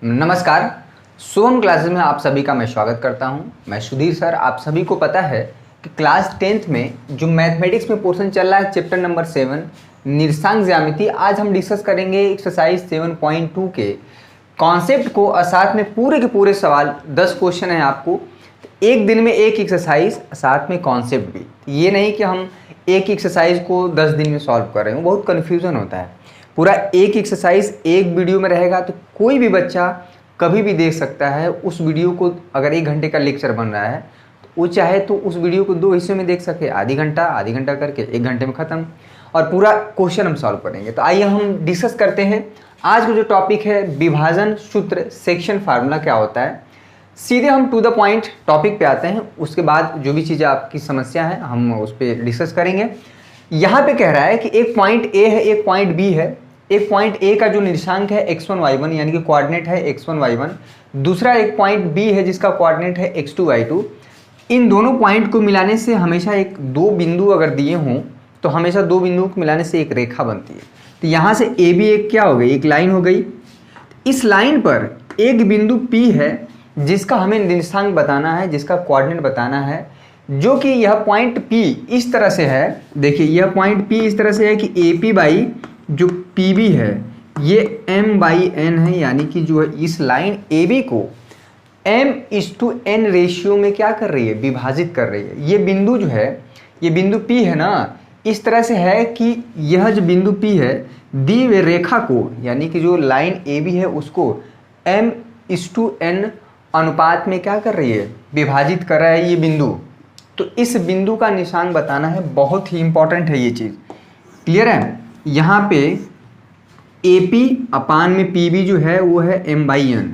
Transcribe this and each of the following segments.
नमस्कार। सोहम क्लासेस में आप सभी का मैं स्वागत करता हूं। मैं सुधीर सर। आप सभी को पता है कि क्लास 10th में जो मैथमेटिक्स में पोर्शन चल रहा है चैप्टर नंबर 7 निर्देशांक ज्यामिति, आज हम डिस्कस करेंगे एक्सरसाइज 7.2 के कॉन्सेप्ट को और साथ में पूरे के पूरे सवाल 10 क्वेश्चन है आपको। एक दिन में एक एक्सरसाइज साथ में कॉन्सेप्ट भी, ये नहीं कि हम एक एक्सरसाइज को 10 दिन में सॉल्व कर रहे हैं, बहुत कन्फ्यूज़न होता है। पूरा एक एक्सरसाइज एक वीडियो में रहेगा तो कोई भी बच्चा कभी भी देख सकता है। उस वीडियो को अगर 1 घंटे का लेक्चर बन रहा है तो वो चाहे तो उस वीडियो को 2 हिस्सों में देख सके, आधी घंटा करके 1 घंटे में ख़त्म, और पूरा क्वेश्चन हम सॉल्व करेंगे। तो आइए हम डिस्कस करते हैं आज का जो टॉपिक है विभाजन सूत्र, सेक्शन फार्मूला क्या होता है। सीधे हम टू द पॉइंट टॉपिक पे आते हैं, उसके बाद जो भी चीज़ें आपकी समस्या है हम उस पर डिस्कस करेंगे। यहाँ पे कह रहा है कि एक पॉइंट ए है, एक पॉइंट बी है। एक पॉइंट ए का जो निर्देशांक है x1 y1 यानी कि कोऑर्डिनेट है x1 y1, दूसरा एक पॉइंट बी है जिसका कोऑर्डिनेट है x2 y2। इन दोनों पॉइंट को मिलाने से हमेशा दो बिंदु अगर दिए हों तो हमेशा दो बिंदुओं को मिलाने से एक रेखा बनती है। तो यहाँ से ए बी एक क्या हो गई, एक लाइन हो गई। इस लाइन पर एक बिंदु P है जिसका हमें निर्देशांक बताना है, जिसका कोऑर्डिनेट बताना है, जो कि यह पॉइंट P इस तरह से है। देखिए यह पॉइंट P इस तरह से है कि AP बाई जो PB है ये m/n है, यानी कि जो है इस लाइन AB को m/n रेशियो में क्या कर रही है, विभाजित कर रही है। ये बिंदु जो है, ये बिंदु P है ना, इस तरह से है कि यह जो बिंदु P है दी हुई रेखा को, यानी कि जो लाइन AB है उसको m/n अनुपात में क्या कर रही है, विभाजित कर रहा है ये बिंदु। तो इस बिंदु का निशान बताना है, बहुत ही इंपॉर्टेंट है ये चीज़। क्लियर है। यहाँ पे AP अपान में PB जो है वो है m/n।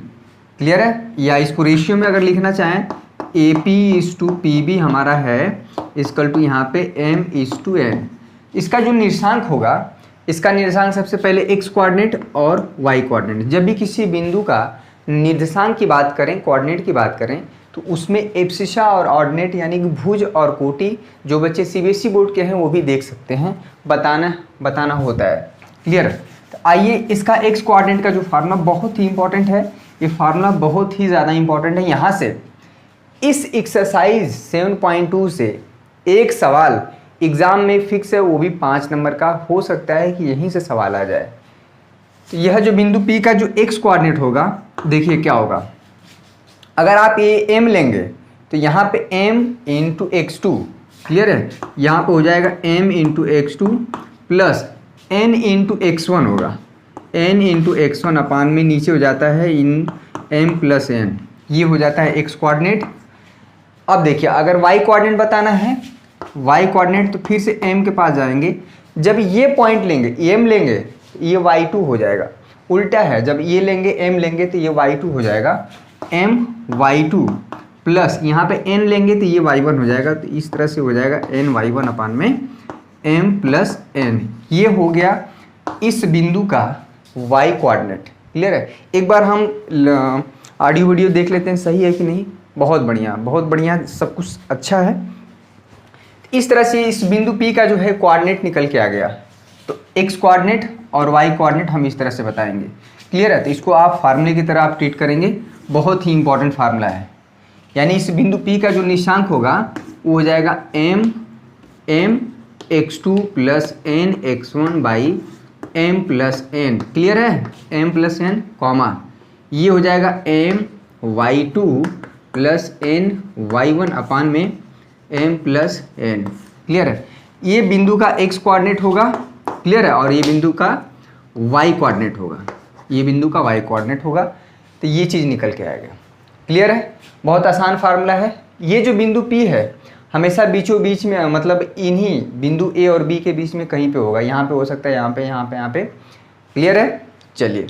क्लियर है। या इसको रेशियो में अगर लिखना चाहें AP/PB हमारा है इक्वल टू यहाँ पे m/n। इसका जो निर्देशांक होगा, इसका निर्देशांक सबसे पहले x कोऑर्डिनेट और y कोऑर्डिनेट। जब भी किसी बिंदु का निर्देशांक की बात करें, कोऑर्डिनेट की बात करें, तो उसमें एब्सिशा और ऑर्डिनेट यानी कि भुज और कोटि, जो बच्चे CBSE बोर्ड के हैं वो भी देख सकते हैं, बताना होता है। क्लियर। तो आइए इसका x कोऑर्डिनेट का जो फार्मूला बहुत ही इंपॉर्टेंट है, ये फार्मूला बहुत ही ज़्यादा इंपॉर्टेंट है। यहाँ से इस एक्सरसाइज 7.2 से एक सवाल एग्ज़ाम में फिक्स है, वो भी 5 नंबर का हो सकता है कि यहीं से सवाल आ जाए। तो यह जो बिंदु P का जो x कोऑर्डिनेट होगा, देखिए क्या होगा। अगर आप ये m लेंगे तो यहाँ पे m इंटू x2, क्लियर है, यहाँ पे हो जाएगा m into x2 plus n into x1 होगा। n इंटू x1 अपान में नीचे हो जाता है इन m प्लस n, ये हो जाता है x कोऑर्डिनेट। अब देखिए अगर y कोऑर्डिनेट बताना है, y कोऑर्डिनेट, तो फिर से m के पास जाएंगे। जब ये पॉइंट लेंगे, m लेंगे, ये y2 हो जाएगा। उल्टा है, जब ये लेंगे m लेंगे तो ये y2 हो जाएगा, my2 प्लस यहाँ पे n लेंगे तो ये y1 हो जाएगा। तो इस तरह से हो जाएगा ny1 अपान में m प्लस n। ये हो गया इस बिंदु का y कोऑर्डिनेट। क्लियर है। एक बार हम ऑडियो वीडियो देख लेते हैं, सही है कि नहीं। बहुत बढ़िया, बहुत बढ़िया, सब कुछ अच्छा है। इस तरह से इस बिंदु P का जो है कोऑर्डिनेट निकल के आ गया। तो x कोऑर्डिनेट और y कोऑर्डिनेट हम इस तरह से बताएंगे। क्लियर है। तो इसको आप फार्मूले की तरह आप ट्रीट करेंगे, बहुत ही इंपॉर्टेंट फार्मूला है। यानी इस बिंदु P का जो निर्देशांक होगा वो हो जाएगा m x2 plus n x1 by m plus n। Clear है। m प्लस n कॉमा, ये हो जाएगा m y2 plus n y1 अपान में m प्लस n। क्लियर है। ये बिंदु का x कोऑर्डिनेट होगा, क्लियर है, और ये बिंदु का y कोऑर्डिनेट होगा, ये बिंदु का y कोऑर्डिनेट होगा। तो ये चीज़ निकल के आएगा। क्लियर है। बहुत आसान फार्मूला है। ये जो बिंदु P है हमेशा बीचों बीच में, मतलब इन्हीं बिंदु A और B के बीच में कहीं पे होगा। यहाँ पे हो सकता है, यहाँ पे, यहाँ पे, यहाँ पे। क्लियर है। चलिए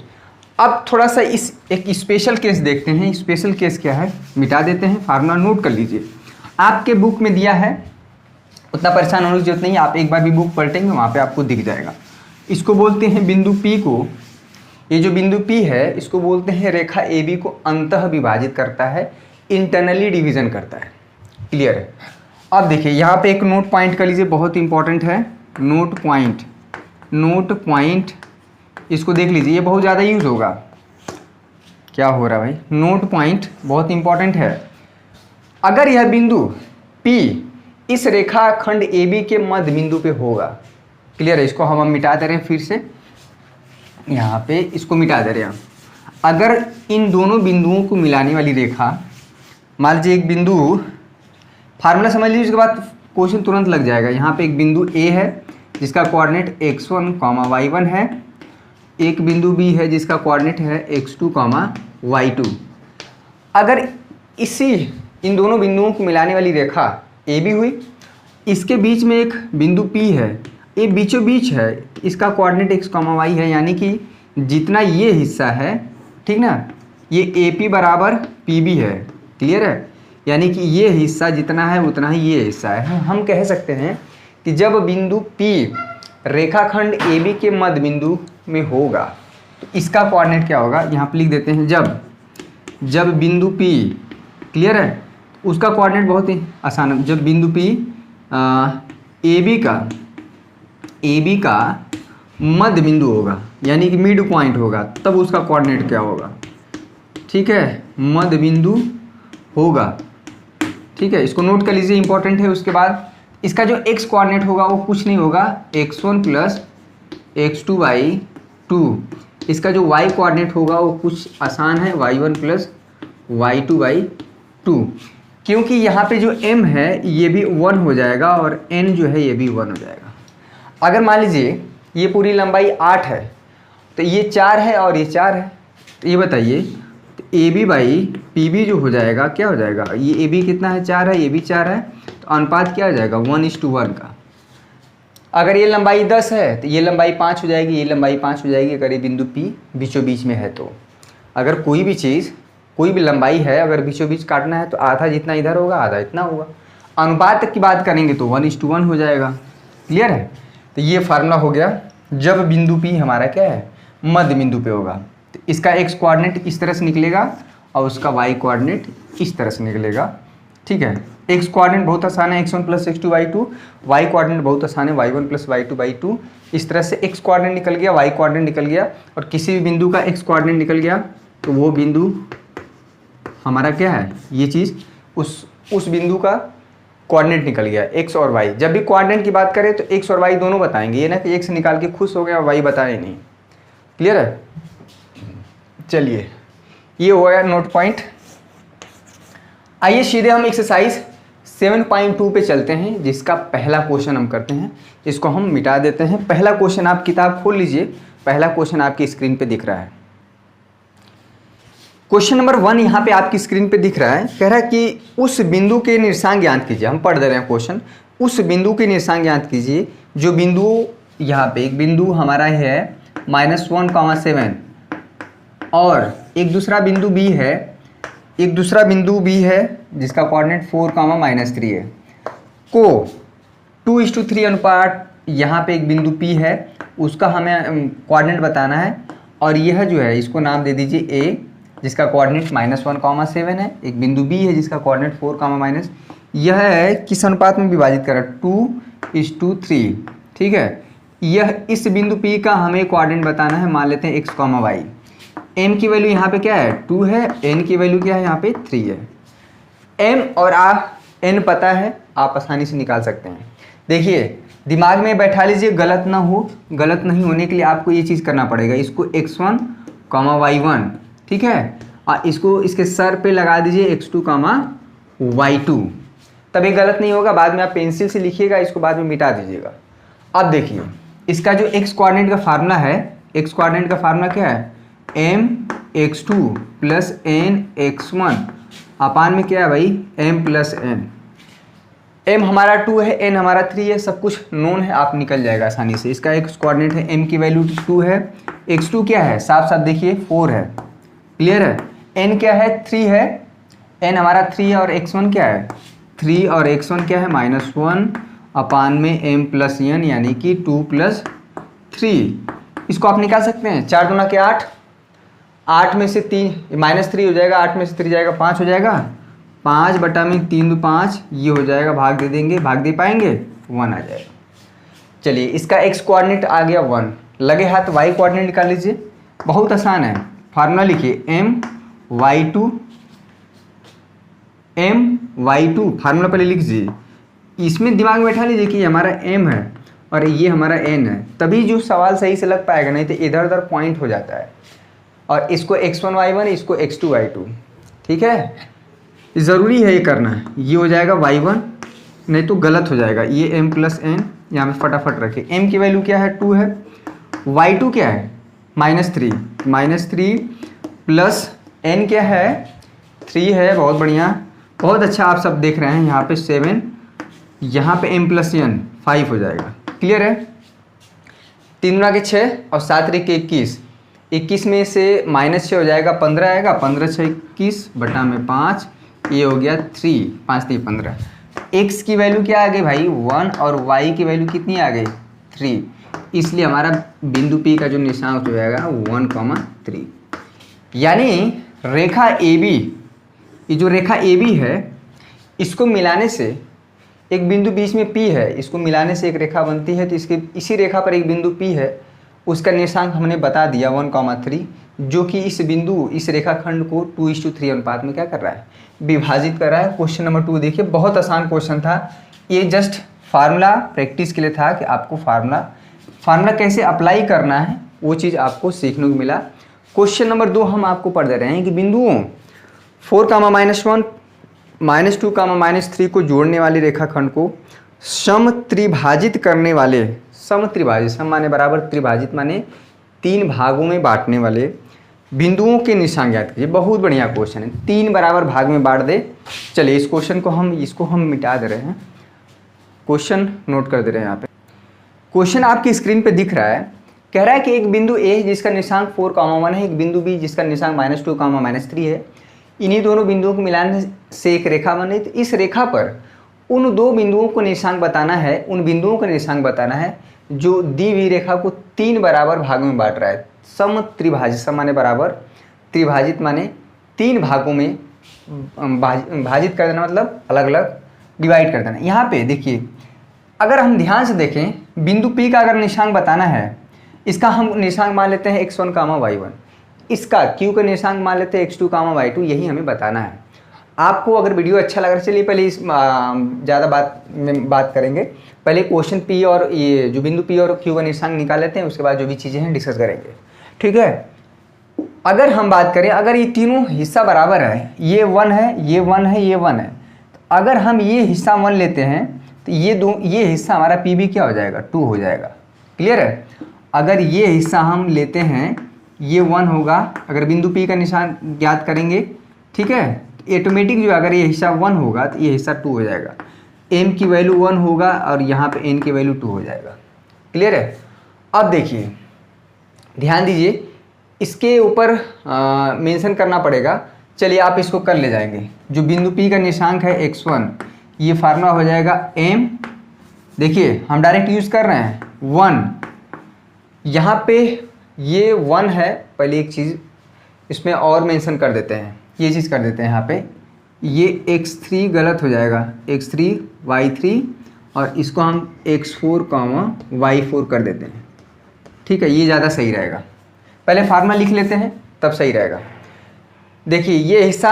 अब थोड़ा सा इस एक स्पेशल केस देखते हैं। स्पेशल केस क्या है, मिटा देते हैं, फार्मूला नोट कर लीजिए। आपके बुक में दिया है, उतना परेशान होने की जरूरत नहीं है, आप एक बार भी बुक पलटेंगे वहाँ पर आपको दिख जाएगा। इसको बोलते हैं बिंदु P को, ये जो बिंदु P है इसको बोलते हैं रेखा AB को अंतः विभाजित करता है, इंटरनली डिवीजन करता है। क्लियर है। अब देखिए यहाँ पे एक नोट पॉइंट कर लीजिए, बहुत इंपॉर्टेंट है। नोट पॉइंट, इसको देख लीजिए, ये बहुत ज़्यादा यूज होगा। क्या हो रहा है भाई, नोट पॉइंट बहुत इंपॉर्टेंट है। अगर यह बिंदु P इस रेखाखंड AB के मध्य बिंदु पे होगा, क्लियर है, इसको हम मिटा दे रहे हैं फिर से, यहाँ पे इसको मिटा दे रहे हैं। अगर इन दोनों बिंदुओं को मिलाने वाली रेखा, मान लीजिए एक बिंदु, फार्मूला समझ लीजिए, उसके बाद क्वेश्चन तुरंत लग जाएगा। यहाँ पे एक बिंदु A है जिसका कोऑर्डिनेट x1, y1 है, एक बिंदु B है जिसका कोऑर्डिनेट है x2, y2। अगर इन दोनों बिंदुओं को मिलाने वाली रेखा AB हुई, इसके बीच में एक बिंदु P है, ये बीचों बीच है, इसका कोऑर्डिनेट x, y है, यानी कि जितना ये हिस्सा है, ठीक ना, ये AP बराबर PB है, क्लियर है, यानी कि ये हिस्सा जितना है उतना ही ये हिस्सा है। हम कह सकते हैं कि जब बिंदु P रेखाखंड AB के मध्य बिंदु में होगा तो इसका कोऑर्डिनेट क्या होगा, यहाँ पे लिख देते हैं, जब बिंदु P, क्लियर है, उसका कोऑर्डिनेट बहुत ही आसान है। जब बिंदु P AB का मध्य बिंदु होगा, यानी कि मिड पॉइंट होगा, तब उसका कोऑर्डिनेट क्या होगा, ठीक है, मध्य बिंदु होगा, ठीक है, इसको नोट कर लीजिए, इंपॉर्टेंट है। उसके बाद इसका जो x कोऑर्डिनेट होगा वो कुछ नहीं होगा, x1 प्लस x2/2। इसका जो y कोऑर्डिनेट होगा वो कुछ आसान है, y1 प्लस y2/2, क्योंकि यहाँ पे जो m है ये भी 1 हो जाएगा और n जो है ये भी 1 हो जाएगा। अगर मान लीजिए ये पूरी लंबाई 8 है तो ये 4 है और ये 4 है, तो ये बताइए, तो AB/PB जो हो जाएगा, क्या हो जाएगा, ये AB कितना है, 4 है, ये भी 4 है, तो अनुपात क्या हो जाएगा, 1:1 का। अगर ये लंबाई 10 है तो ये लंबाई 5 हो जाएगी, ये लंबाई 5 हो जाएगी, अगर ये बिंदु P बीचों बीच में है तो। अगर कोई भी चीज़, कोई भी लंबाई है, अगर बीचों बीच काटना है तो आधा जितना इधर होगा आधा इतना होगा। अनुपात की बात करेंगे तो 1:1 हो जाएगा, क्लियर है। तो ये फार्मूला हो गया, जब बिंदु P हमारा क्या है, मध्य बिंदु पे होगा, तो इसका x कोऑर्डिनेट इस तरह से निकलेगा और उसका y कोऑर्डिनेट इस तरह से निकलेगा, ठीक है। x कोऑर्डिनेट बहुत आसान है, x1 plus x2/2, y coordinate बहुत आसान है, y1 प्लस y2/2। इस तरह से x कोऑर्डिनेट निकल गया, y कोऑर्डिनेट निकल गया, और किसी भी बिंदु का x कोऑर्डिनेट निकल गया तो वो बिंदु हमारा क्या है, ये चीज़ उस बिंदु का कोऑर्डिनेट निकल गया, x और y। जब भी कोऑर्डिनेट की बात करें तो x और y दोनों बताएंगे, ये ना कि x निकाल के खुश हो गया और y बताए नहीं, क्लियर है। चलिए, ये हो गया नोट पॉइंट। आइए सीधे हम एक्सरसाइज 7.2 पे चलते हैं, जिसका पहला क्वेश्चन हम करते हैं। इसको हम मिटा देते हैं। पहला क्वेश्चन, आप किताब खोल लीजिए, पहला क्वेश्चन आपकी स्क्रीन पे दिख रहा है। क्वेश्चन नंबर 1 यहाँ पे आपकी स्क्रीन पे दिख रहा है, कह रहा है कि उस बिंदु के निर्देशांक ज्ञात कीजिए। हम पढ़ दे रहे हैं क्वेश्चन, उस बिंदु के निर्देशांक ज्ञात कीजिए जो बिंदु, यहाँ पे एक बिंदु हमारा है -1,7 और एक दूसरा बिंदु B है जिसका कोऑर्डिनेट 4, -3 है, को 2:3 अनुपात, यहाँ पे एक बिंदु P है उसका हमें कोऑर्डिनेट बताना है, और यह जो है इसको नाम दे दीजिए A, जिसका कोऑर्डिनेट -1,7 है, एक बिंदु B है जिसका कोऑर्डिनेट 4, यह है किस अनुपात में विभाजित करा, 2:3, ठीक है। यह इस बिंदु P का हमें कोऑर्डिनेट बताना है, मान लेते हैं x, y। m की वैल्यू यहाँ पे क्या है, 2 है, n की वैल्यू क्या है, यहाँ पे 3 है। m और n पता है, आप आसानी से निकाल सकते हैं। देखिए, दिमाग में बैठा लीजिए, गलत ना हो, गलत नहीं होने के लिए आपको ये चीज़ करना पड़ेगा, इसको x1, y1, ठीक है, और इसको इसके सर पे लगा दीजिए x2, y2, तभी गलत नहीं होगा। बाद में आप पेंसिल से लिखिएगा, इसको बाद में मिटा दीजिएगा। अब देखिए, इसका जो x कोऑर्डिनेट का फार्मूला है, x कोऑर्डिनेट का फार्मूला क्या है, mx2 प्लस nx1 अपान में क्या है भाई, m प्लस n। m हमारा 2 है, n हमारा 3 है, सब कुछ नोन है, आप निकल जाएगा आसानी से। इसका x कोऑर्डिनेट है, m की वैल्यू 2 है, x2 क्या है, साफ साफ देखिए 4 है, क्लियर है। n क्या है, 3 है, n हमारा 3 है, और x1 क्या है, 3, और x1 क्या है, -1 अपान में m प्लस n, यानी कि 2 + 3। इसको आप निकाल सकते हैं, 4 दूना के 8, 8 में से 3 -3 हो जाएगा, 8 में से 3 जाएगा 5 हो जाएगा, 5/3 तो 5, ये हो जाएगा, भाग दे देंगे, भाग दे पाएंगे, 1 आ जाएगा। चलिए, इसका x कोऑर्डिनेट आ गया 1, लगे हाथ y कोऑर्डिनेट निकाल लीजिए, बहुत आसान है। फार्मूला लिखिए, m y2 m y2, formula पहले लिख दीजिए, इसमें दिमाग में बैठा लीजिए कि ये हमारा m है और ये हमारा n है, तभी जो सवाल सही से लग पाएगा, नहीं तो इधर उधर पॉइंट हो जाता है। और इसको x1 y1, इसको x2 y2, ठीक है, ज़रूरी है ये करना। ये हो जाएगा y1, नहीं तो गलत हो जाएगा। ये m प्लस n यहाँ पे फटाफट रखे। m की वैल्यू क्या है 2 है, y2 क्या है -3 प्लस n क्या है 3 है। बहुत बढ़िया, बहुत अच्छा, आप सब देख रहे हैं। यहाँ पे 7, यहाँ पे m प्लस n 5 हो जाएगा। क्लियर है? 3 गुना के 6 और 7 3 के 21, 21 में से -6 हो जाएगा 15 आएगा, 15 6 21 बटा में 5, ये हो गया 3, 5 3 15। x की वैल्यू क्या आ गई भाई 1 और y की वैल्यू कितनी आ गई 3, इसलिए हमारा बिंदु P का जो निशान हो जाएगा 1,3। यानी रेखा AB, ये जो रेखा AB है, इसको मिलाने से एक बिंदु बीच में P है, इसको मिलाने से एक रेखा बनती है। तो इसके इसी रेखा पर एक बिंदु P है, उसका निर्देशांक हमने बता दिया 1,3, जो कि इस बिंदु, इस रेखाखंड को 2:3 अनुपात में क्या कर रहा है, विभाजित कर रहा है। क्वेश्चन नंबर 2 देखिए, बहुत आसान क्वेश्चन था ये, जस्ट फार्मूला प्रैक्टिस के लिए था कि आपको फार्मूला कैसे अप्लाई करना है वो चीज़ आपको सीखने को मिला। क्वेश्चन नंबर 2 हम आपको पढ़ दे रहे हैं कि बिंदुओं 4, -1, -2, -3 को जोड़ने वाले रेखाखंड को समत्रिभाजित करने वाले, समत्रिभाजित, सम माने बराबर, त्रिभाजित माने 3 भागों में बांटने वाले बिंदुओं के निशान ज्ञात कीजिए। बहुत बढ़िया क्वेश्चन है, 3 बराबर भाग में बांट दे। चलिए इस क्वेश्चन को इसको हम मिटा दे रहे हैं, क्वेश्चन नोट कर दे रहे हैं। यहाँ पे क्वेश्चन आपकी स्क्रीन पे दिख रहा है, कह रहा है कि एक बिंदु A जिसका निशांक 4,1 है, एक बिंदु B जिसका निशांक -2, -3 है, इन्हीं दोनों बिंदुओं को मिलाने से एक रेखा बनी। तो इस रेखा पर उन 2 बिंदुओं को निशांक बताना है, उन बिंदुओं का निशांक बताना है जो दी हुई रेखा को 3 बराबर भाग में बांट रहा है। समत्रिभाजित, सम माने बराबर, त्रिभाजित माने 3 भागों में भाजित कर देना, मतलब अलग अलग डिवाइड कर देना। यहाँ पे देखिए, अगर हम ध्यान से देखें, बिंदु P का अगर निशांक बताना है, इसका हम निशांक मान लेते हैं x1, y1, इसका Q का निशांक मान लेते हैं x2, y2, यही हमें बताना है। आपको अगर वीडियो अच्छा लग रहा है, चलिए पहले इस ज़्यादा बात करेंगे, पहले क्वेश्चन P और ये जो बिंदु P और Q का निशांक निकाल लेते हैं, उसके बाद जो भी चीज़ें हैं डिस्कस करेंगे, ठीक है। अगर हम बात करें, अगर ये तीनों हिस्सा बराबर है, ये 1 है, ये 1 है, ये 1 है, तो अगर हम ये हिस्सा 1 लेते हैं तो ये हिस्सा हमारा P भी क्या हो जाएगा 2 हो जाएगा। क्लियर है? अगर ये हिस्सा हम लेते हैं, ये 1 होगा, अगर बिंदु P का निशान ज्ञात करेंगे, ठीक है, ऑटोमेटिक जो अगर ये हिस्सा 1 होगा तो ये हिस्सा 2 हो जाएगा। m की वैल्यू 1 होगा और यहाँ पे n की वैल्यू 2 हो जाएगा। क्लियर है? अब देखिए, ध्यान दीजिए, इसके ऊपर मेंशन करना पड़ेगा। चलिए आप इसको कर ले जाएंगे। जो बिंदु P का निशांक है x1, ये फार्मूला हो जाएगा m, देखिए हम डायरेक्ट यूज़ कर रहे हैं 1, यहाँ पे ये 1 है। पहले एक चीज़ इसमें और मेंशन कर देते हैं, ये चीज़ कर देते हैं यहाँ पे, ये x3 गलत हो जाएगा, x3 y3, और इसको हम x4, y4 कर देते हैं, ठीक है, ये ज़्यादा सही रहेगा। पहले फार्मूला लिख लेते हैं तब सही रहेगा। देखिए ये हिस्सा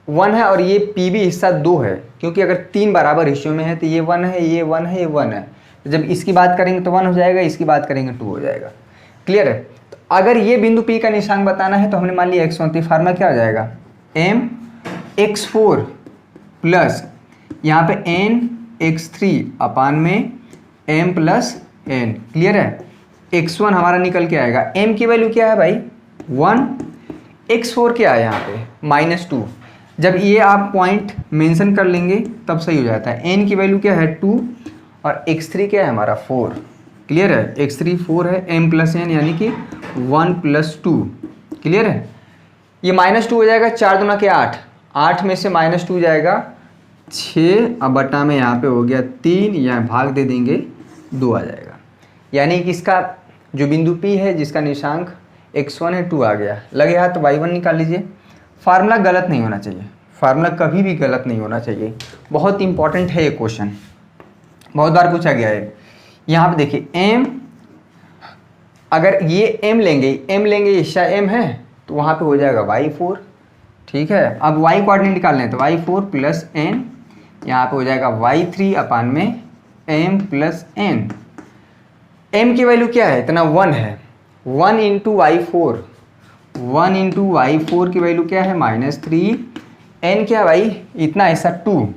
1 है और ये P भी हिस्सा 2 है, क्योंकि अगर 3 बराबर हिस्सों में है तो ये 1 है, ये 1 है, ये 1 है। तो जब इसकी बात करेंगे तो 1 हो जाएगा, इसकी बात करेंगे 2 हो जाएगा। क्लियर है? तो अगर ये बिंदु P का निशांक बताना है तो हमने मान लिया x1, तो फार्मूला क्या हो जाएगा m x4 प्लस यहाँ पे n x3 अपान में m प्लस n। क्लियर है? x1 हमारा निकल के आएगा, m की वैल्यू क्या है भाई 1, x4 क्या है यहाँ पे -2। जब ये आप पॉइंट मेंशन कर लेंगे तब सही हो जाता है। n की वैल्यू क्या है 2 और x3 क्या है हमारा 4। क्लियर है? x3 4 है, m प्लस n यानी कि 1 + 2। क्लियर है? ये -2 हो जाएगा, 4 दूना के 8, 8 में से -2 जाएगा 6, अब बटा में यहाँ पे हो गया 3, यहाँ भाग दे देंगे 2 आ जाएगा। यानी कि इसका जो बिंदु P है जिसका निशांक x1 है 2 आ गया। लगे हाथ तो y1 निकाल लीजिए। फार्मूला गलत नहीं होना चाहिए, फार्मूला कभी भी गलत नहीं होना चाहिए। बहुत इंपॉर्टेंट है ये क्वेश्चन, बहुत बार पूछा गया है। यहाँ पे देखिए m, अगर ये m लेंगे, हिस्सा m है तो वहाँ पे हो जाएगा y4। ठीक है। अब y कोऑर्डिनेट निकालने हैं तो y4 प्लस n, यहाँ पे हो जाएगा y3 अपान में m प्लस n। m की वैल्यू क्या है, इतना 1 है, 1 इंटू y4, 1 इंटू y4 की वैल्यू क्या है -3, n क्या है भाई, इतना ऐसा 2,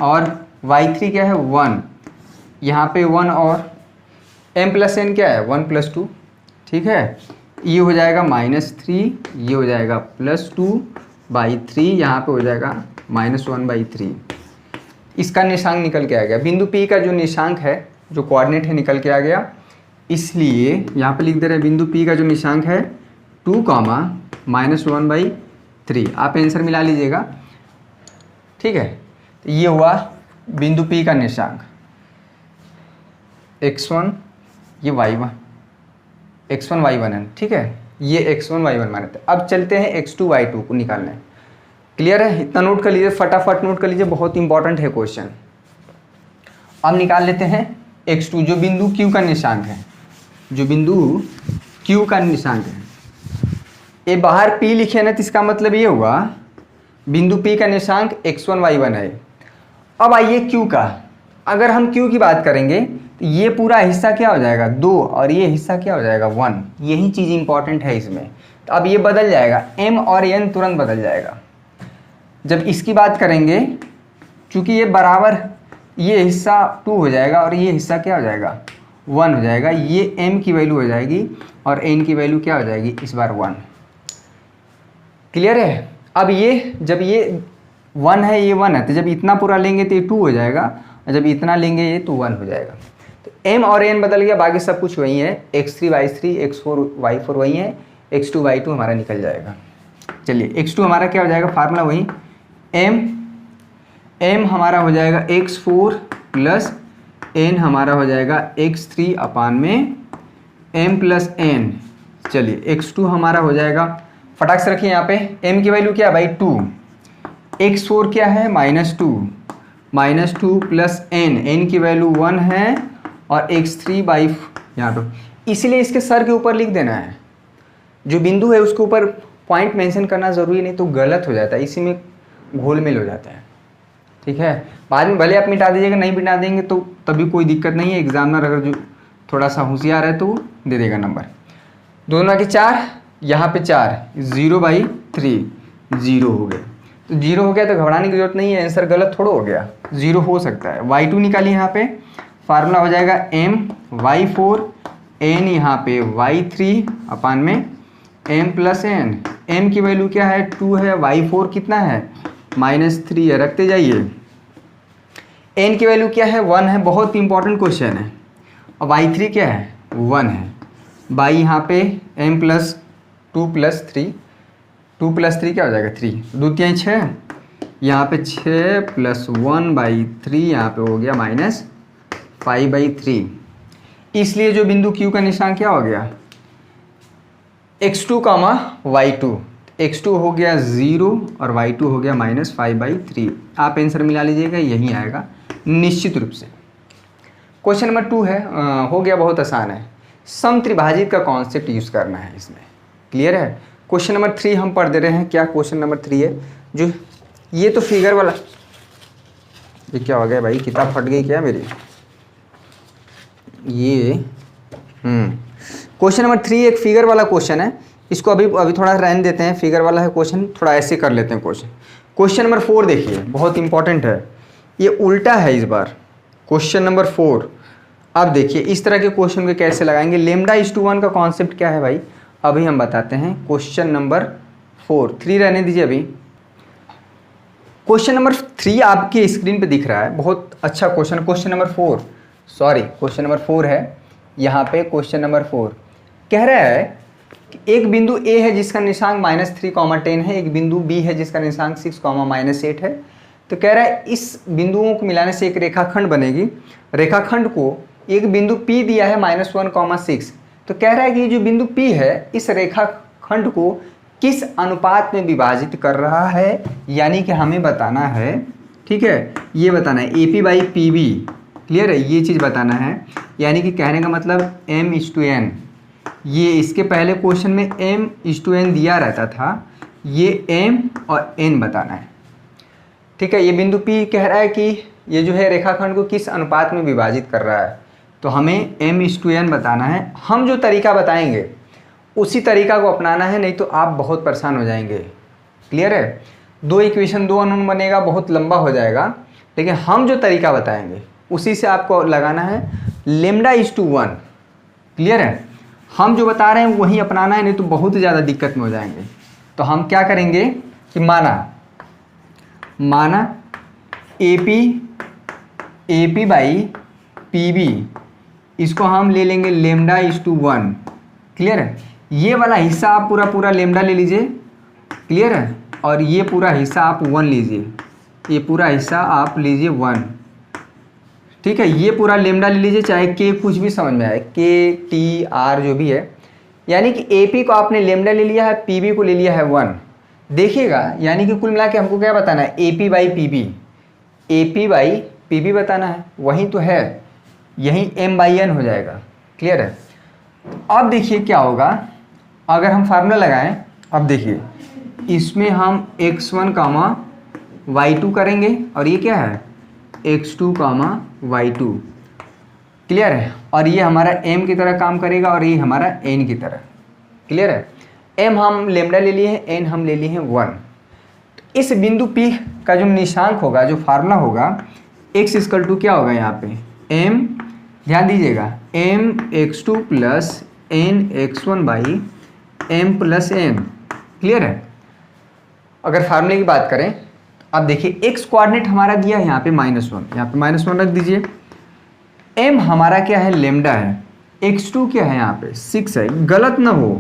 और y3 क्या है 1, यहाँ पे 1, और m प्लस n क्या है 1 प्लस 2, ठीक है। ये हो जाएगा -3, ये हो जाएगा +2/3, यहाँ पे हो जाएगा -1/3। इसका निशांक निकल के आ गया, बिंदु P का जो निशांक है, जो कोऑर्डिनेट है, निकल के आ गया। इसलिए यहाँ पे लिख दे रहे हैं बिंदु P का जो निशांक है 2, -1/3। आप आंसर मिला लीजिएगा, ठीक है। तो ये हुआ बिंदु P का निशांक x1, ये y1, x1 y1 है, ठीक है। ये x1 y1 माने थे। अब चलते हैं x2 y2 को निकालने। क्लियर है, इतना नोट कर लीजिए, फटाफट नोट कर लीजिए, बहुत इंपॉर्टेंट है क्वेश्चन। अब निकाल लेते हैं x2, जो बिंदु Q का निशांक है, जो बिंदु Q का निशांक है। ये बाहर P लिखे ना, तो इसका मतलब ये हुआ बिंदु P का निशांक x1 y1 है। अब आइए Q का, अगर हम Q की बात करेंगे तो ये पूरा हिस्सा क्या हो जाएगा 2, और ये हिस्सा क्या हो जाएगा 1। यही चीज़ इंपॉर्टेंट है इसमें। तो अब ये बदल जाएगा, m और n तुरंत बदल जाएगा। जब इसकी बात करेंगे, चूँकि ये बराबर, ये हिस्सा 2 हो जाएगा और ये हिस्सा क्या हो जाएगा 1 हो जाएगा। ये m की वैल्यू हो जाएगी और n की वैल्यू क्या हो जाएगी इस बार 1। क्लियर है। अब ये जब ये 1 है, ये 1 है, तो जब इतना पूरा लेंगे तो ये 2 हो जाएगा, और जब इतना लेंगे ये तो 1 हो जाएगा। तो m और n बदल गया, बाकी सब कुछ वही है, x3 y3 x4 y4 वही है, x2 y2 हमारा निकल जाएगा। चलिए x2 हमारा क्या हो जाएगा, फार्मूला वही, m हमारा हो जाएगा x4 प्लस n हमारा हो जाएगा x3 अपान में m प्लस n। चलिए x2 हमारा हो जाएगा, फटाक से रखिए यहाँ पे, m की वैल्यू क्या है भाई 2, x4 क्या है -2 प्लस n की वैल्यू 1 है, और x3 बाई यहाँ पे, इसलिए इसके सर के ऊपर लिख देना है। जो बिंदु है उसके ऊपर पॉइंट मेंशन करना ज़रूरी नहीं, तो गलत हो जाता है, इसी में घोलमेल हो जाता है, ठीक है। बाद में भले आप मिटा दीजिएगा, नहीं मिटा देंगे तो तभी कोई दिक्कत नहीं है। एग्जामिनर अगर जो थोड़ा सा होशियार है तो वो दे देगा नंबर। दोनों के 4, यहाँ पे 4, 0/3, 0 हो गए। तो 0 हो गया तो घबराने की जरूरत नहीं है, आंसर गलत थोड़ा हो गया, 0 हो सकता है। y2 निकालिए, यहाँ पे फार्मूला हो जाएगा m y4 n, यहाँ पे y3 अपान में m प्लस n। m की वैल्यू क्या है 2 है, y4 कितना है -3 है, रखते जाइए। n की वैल्यू क्या है 1 है, बहुत इंपॉर्टेंट क्वेश्चन है। और y3 क्या है 1 है, बाई यहाँ पे m प्लस 2 प्लस 3, 2 प्लस 3 क्या हो जाएगा 3, 2 3 6, यहाँ पे 6 प्लस 1/3, यहाँ पे हो गया -5/3। इसलिए जो बिंदु Q का निशान क्या हो गया x2, y2, x2 हो गया 0 और y2 हो गया -5/3। आप आंसर मिला लीजिएगा, यही आएगा निश्चित रूप से। क्वेश्चन नंबर 2 है, हो गया, बहुत आसान है। समत्रिभाजित का कॉन्सेप्ट यूज़ करना है इसमें। क्लियर है। क्वेश्चन नंबर 3 हम पढ़ दे रहे हैं। क्या क्वेश्चन नंबर 3 है, जो ये तो फिगर वाला, ये क्या हो गया भाई, किताब फट गई क्या मेरी, ये क्वेश्चन नंबर 3 एक फिगर वाला क्वेश्चन है। इसको अभी थोड़ा रहने देते हैं, फिगर वाला है क्वेश्चन, थोड़ा ऐसे कर लेते हैं क्वेश्चन। क्वेश्चन नंबर 4 देखिए, बहुत इंपॉर्टेंट है, ये उल्टा है इस बार। क्वेश्चन नंबर 4, अब देखिए इस तरह के क्वेश्चन को कैसे लगाएंगे। λ/1 का कॉन्सेप्ट क्या है भाई, अभी हम बताते हैं। क्वेश्चन नंबर 4, 3 रहने दीजिए अभी। क्वेश्चन नंबर 3 आपके स्क्रीन पे दिख रहा है, बहुत अच्छा question. Question number 4, sorry question number 4 है यहाँ पे। क्वेश्चन नंबर 4 कह रहा है कि एक बिंदु A है जिसका निशांक -3, 10 है, एक बिंदु B है जिसका निशांक 6, -8 है। तो कह रहा है इस बिंदुओं को मिलाने से एक रेखाखंड बनेगी। रेखाखंड को एक बिंदु P दिया है -1, 6। तो कह रहा है कि जो बिंदु P है इस रेखाखंड को किस अनुपात में विभाजित कर रहा है, यानी कि हमें बताना है, ठीक है, ये बताना है AP/PB। क्लियर है, ये चीज़ बताना है। यानी कि कहने का मतलब m/n, ये इसके पहले क्वेश्चन में m/n दिया रहता था, ये m और n बताना है। ठीक है, ये बिंदु P कह रहा है कि ये जो है रेखाखंड को किस अनुपात में विभाजित कर रहा है, तो हमें m/n बताना है। हम जो तरीका बताएंगे उसी तरीका को अपनाना है, नहीं तो आप बहुत परेशान हो जाएंगे। क्लियर है, 2 इक्वेशन 2 अननोन बनेगा, बहुत लंबा हो जाएगा, लेकिन हम जो तरीका बताएंगे उसी से आपको लगाना है λ/1। क्लियर है, हम जो बता रहे हैं वही अपनाना है, नहीं तो बहुत ज़्यादा दिक्कत में हो जाएंगे। तो हम क्या करेंगे कि माना AP/PB, इसको हम ले लेंगे λ/1। क्लियर है, ये वाला हिस्सा आप पूरा लेमडा ले लीजिए। क्लियर है, और ये पूरा हिस्सा आप 1 लीजिए, ये पूरा हिस्सा आप लीजिए 1। ठीक है, ये पूरा लेमडा ले लीजिए, चाहे के कुछ भी समझ में आए, के टी आर जो भी है, यानी कि AP को आपने लेमडा ले लिया है, PB को ले लिया है 1। देखिएगा, यानी कि कुल मिला के हमको क्या बताना है, AP/PB बताना है, वही तो है, यही m/n हो जाएगा। क्लियर है, अब देखिए क्या होगा अगर हम फार्मूला लगाएं। अब देखिए इसमें हम x1, y2 करेंगे, और ये क्या है x2, y2। क्लियर है, और ये हमारा m की तरह काम करेगा और ये हमारा n की तरह। क्लियर है, m हम लेमडा ले लिए हैं, n हम ले लिए हैं 1। इस बिंदु P का जो निशांक होगा, जो फार्मूला होगा, x = क्या होगा यहाँ पे m, ध्यान दीजिएगा, mx2 + nx1/m + n। क्लियर है, अगर फार्मूले की बात करें, अब देखिए x कोऑर्डिनेट हमारा दिया है यहाँ पे -1, यहाँ पे -1 रख दीजिए। m हमारा क्या है, लेमडा है, x2 क्या है यहाँ पे 6 है, गलत ना हो,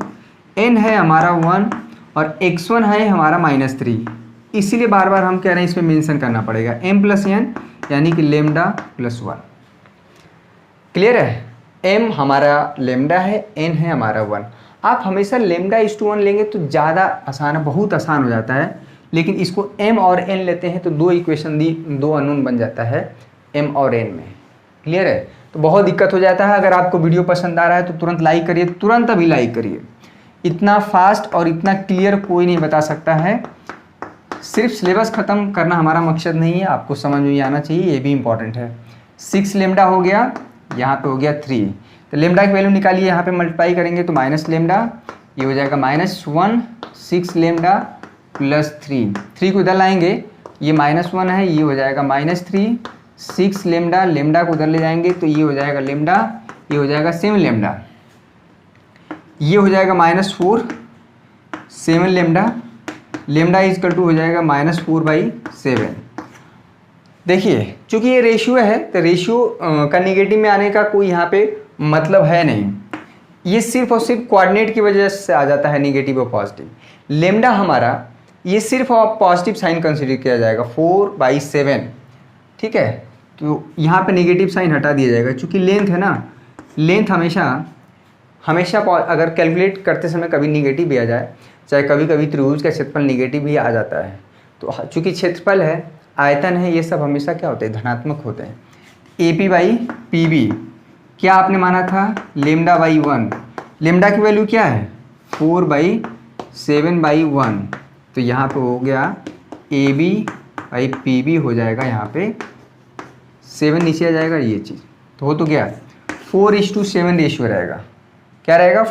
n है हमारा 1 और x1 है हमारा -3, इसीलिए बार बार हम कह रहे हैं इसमें मेंशन करना पड़ेगा m + n, यानी कि λ+1। क्लियर है, m हमारा लेमडा है, n है हमारा 1। आप हमेशा λ/1 लेंगे तो ज़्यादा आसान है, बहुत आसान हो जाता है, लेकिन इसको m और n लेते हैं तो 2 इक्वेशन 2 अननोन बन जाता है m और n में। क्लियर है, तो बहुत दिक्कत हो जाता है। अगर आपको वीडियो पसंद आ रहा है तो तुरंत लाइक करिए, तुरंत अभी लाइक करिए। इतना फास्ट और इतना क्लियर कोई नहीं बता सकता है। सिर्फ सिलेबस ख़त्म करना हमारा मकसद नहीं है, आपको समझ में आना चाहिए, ये भी इंपॉर्टेंट है। 6 लेमडा हो गया, यहाँ पे हो गया 3, तो लेमडा की वैल्यू निकालिए, यहाँ पे मल्टीप्लाई करेंगे तो माइनस लेमडा, ये हो जाएगा -1, 6 लेमडा + 3 को इधर लाएंगे, ये -1 है, ये हो जाएगा -3, 6 लेमडा, लेमडा को उधर ले जाएंगे तो ये हो जाएगा लेमडा, ये हो जाएगा 7 लेमडा, ये हो जाएगा -4, 7 लेमडा, लेमडा = हो जाएगा -4/7। देखिए चूँकि ये रेशियो है तो रेशियो का नेगेटिव में आने का कोई यहाँ पे मतलब है नहीं, ये सिर्फ और सिर्फ कोऑर्डिनेट की वजह से आ जाता है नेगेटिव और पॉजिटिव। लेमडा हमारा ये सिर्फ और पॉजिटिव साइन कंसिडर किया जाएगा 4/7। ठीक है, तो यहाँ पे नेगेटिव साइन हटा दिया जाएगा, चूँकि लेंथ है ना, लेंथ हमेशा अगर कैलकुलेट करते समय कभी नेगेटिव भी आ जाए, चाहे कभी कभी त्रिभुज का क्षेत्रफल नेगेटिव भी आ जाता है, तो चूँकि क्षेत्रफल है, आयतन है, ये सब हमेशा क्या होते हैं, धनात्मक होते हैं। AP/PB क्या आपने माना था, λ/1, लेमडा की वैल्यू क्या है 4/7/1, तो यहाँ पे हो गया AB/PB हो जाएगा, यहाँ पे 7 नीचे आ जाएगा, ये चीज़ तो हो तो गया 4:7 रेशियो रहेगा। क्या रहेगा,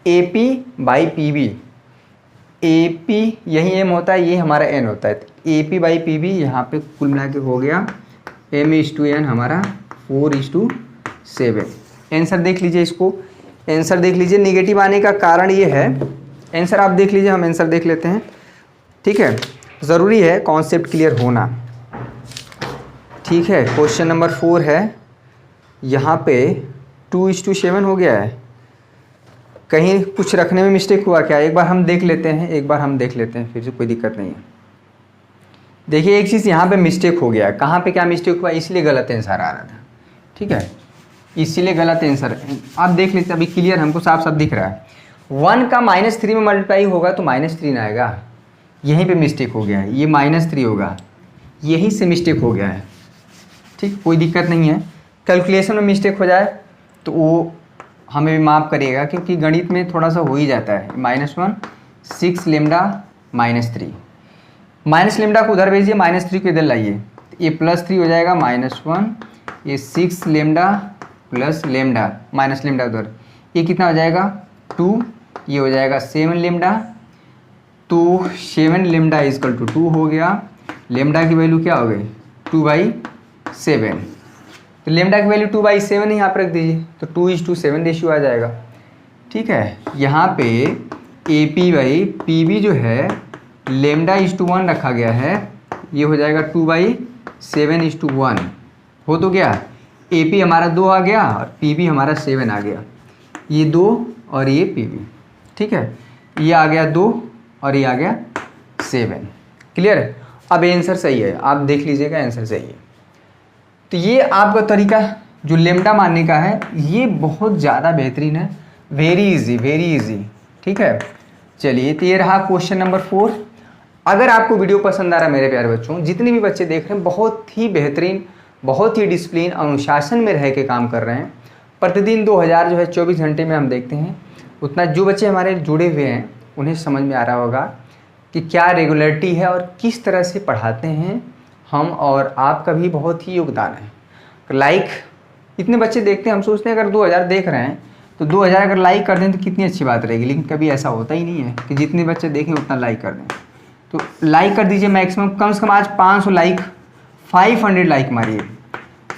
AP/PB, AP यही m होता है, ये हमारा n होता है, तो AP/PB यहाँ पे कुल मिला के हो गया m/n हमारा 4:7। आंसर देख लीजिए, इसको आंसर देख लीजिए। नेगेटिव आने का कारण ये है, आंसर आप देख लीजिए, हम आंसर देख लेते हैं। ठीक है, ज़रूरी है कॉन्सेप्ट क्लियर होना। ठीक है, क्वेश्चन नंबर 4 है, यहाँ पे 2:7 हो गया है, कहीं कुछ रखने में मिस्टेक हुआ क्या, एक बार हम देख लेते हैं, फिर से कोई दिक्कत नहीं है। देखिए एक चीज़ यहाँ पे मिस्टेक हो गया, कहाँ पे क्या मिस्टेक हुआ, इसलिए गलत आंसर आ रहा था। ठीक है, इसीलिए गलत आंसर, आप देख लेते हैं, अभी क्लियर हमको साफ साफ दिख रहा है। 1 का -3 में मल्टीप्लाई होगा तो -3 ना आएगा, यहीं पे मिस्टेक हो गया है, ये -3 होगा, यहीं से मिस्टेक हो गया है। ठीक, कोई दिक्कत नहीं है, कैलकुलेशन में मिस्टेक हो जाए तो वो हमें भी माफ़ करिएगा, क्योंकि गणित में थोड़ा सा हो ही जाता है। -1 6 लेमडा -3, माइनस लेमडा को उधर भेजिए, -3 को इधर लाइए, ये +3 हो जाएगा -1, ये 6 lambda plus lambda minus lambda उधर, ये कितना हो जाएगा 2, ये हो जाएगा 7 लेमडा, तो 7 लेमडा इजकल टू 2 हो गया। लेमडा की वैल्यू क्या हो गई 2/7, तो लेमडा की वैल्यू 2/7 यहाँ पर रख दीजिए, तो 2:7 रेशियो आ जाएगा। ठीक है, यहाँ पे AP/PB जो है λ:1 रखा गया है, ये हो जाएगा 2/7:1, हो तो गया, AP हमारा 2 आ गया और PB हमारा 7 आ गया, ये 2 और ये PB। ठीक है, ये आ गया 2 और ये आ गया 7। क्लियर है? अब आंसर सही है, आप देख लीजिएगा आंसर सही है। तो ये आपका तरीका जो लेमडा मानने का है ये बहुत ज़्यादा बेहतरीन है, वेरी इजी। ठीक है, चलिए तो ये रहा क्वेश्चन नंबर 4। अगर आपको वीडियो पसंद आ रहा है मेरे प्यारे बच्चों, जितने भी बच्चे देख रहे हैं बहुत ही बेहतरीन, बहुत ही डिसिप्लिन अनुशासन में रह के काम कर रहे हैं, प्रतिदिन 2000 जो है 24 घंटे में हम देखते हैं, उतना जो बच्चे हमारे जुड़े हुए हैं उन्हें समझ में आ रहा होगा कि क्या रेगुलरिटी है और किस तरह से पढ़ाते हैं हम, और आपका भी बहुत ही योगदान है। लाइक इतने बच्चे देखते हैं, हम सोचते हैं अगर 2000 देख रहे हैं तो 2000 अगर लाइक कर दें तो कितनी अच्छी बात रहेगी, लेकिन कभी ऐसा होता ही नहीं है कि जितने बच्चे देखें उतना लाइक कर दें। तो लाइक कर दीजिए मैक्सिमम, कम से कम आज 500 लाइक, 500 लाइक मारिए,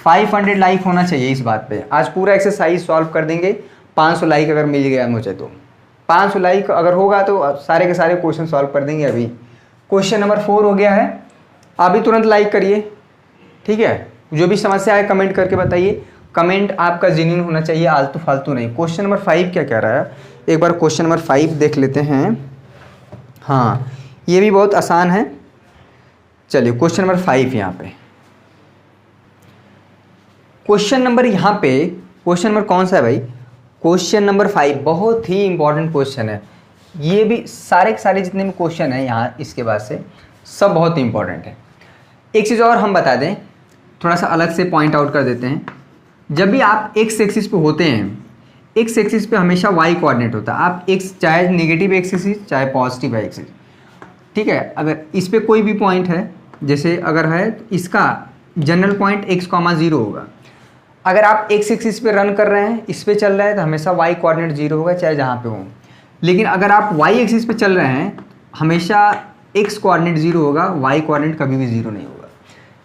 500 लाइक होना चाहिए इस बात पे। आज पूरा एक्सरसाइज सॉल्व कर देंगे, 500 लाइक अगर मिल गया मुझे तो, 500 लाइक अगर होगा तो सारे के सारे क्वेश्चन सॉल्व कर देंगे। अभी क्वेश्चन नंबर 4 हो गया है, अभी तुरंत लाइक करिए। ठीक है, जो भी समस्या है कमेंट करके बताइए, कमेंट आपका जेन्युइन होना चाहिए, आलतू फालतू नहीं। क्वेश्चन नंबर 5 क्या कह रहा है, एक बार क्वेश्चन नंबर 5 देख लेते हैं। हाँ, ये भी बहुत आसान है। चलिए क्वेश्चन नंबर 5 यहाँ पे, क्वेश्चन नंबर यहाँ पे, क्वेश्चन नंबर कौन सा है भाई, क्वेश्चन नंबर 5 बहुत ही इंपॉर्टेंट क्वेश्चन है। ये भी सारे के सारे जितने भी क्वेश्चन हैं यहाँ इसके बाद से सब बहुत ही इंपॉर्टेंट है। एक चीज़ और हम बता दें, थोड़ा सा अलग से पॉइंट आउट कर देते हैं। जब भी आप एक्स एक्सिस पे होते हैं, एक्स एक्सिस पे हमेशा वाई कोऑर्डिनेट होता है। आप एक्स चाहे नेगेटिव एक्सिस चाहे पॉजिटिव एक्सिस, ठीक है, अगर इस पे कोई भी पॉइंट है, जैसे अगर है तो इसका जनरल पॉइंट x,0 होगा। अगर आप एक्स एक्सिस पे रन कर रहे हैं, इस पे चल रहा है तो हमेशा वाई कोऑर्डिनेट 0 होगा, चाहे जहाँ पे हो। लेकिन अगर आप वाई एक्सिस पे चल रहे हैं, हमेशा एक्स कोऑर्डिनेट 0 होगा, वाई कोऑर्डिनेट कभी भी 0 नहीं होगा,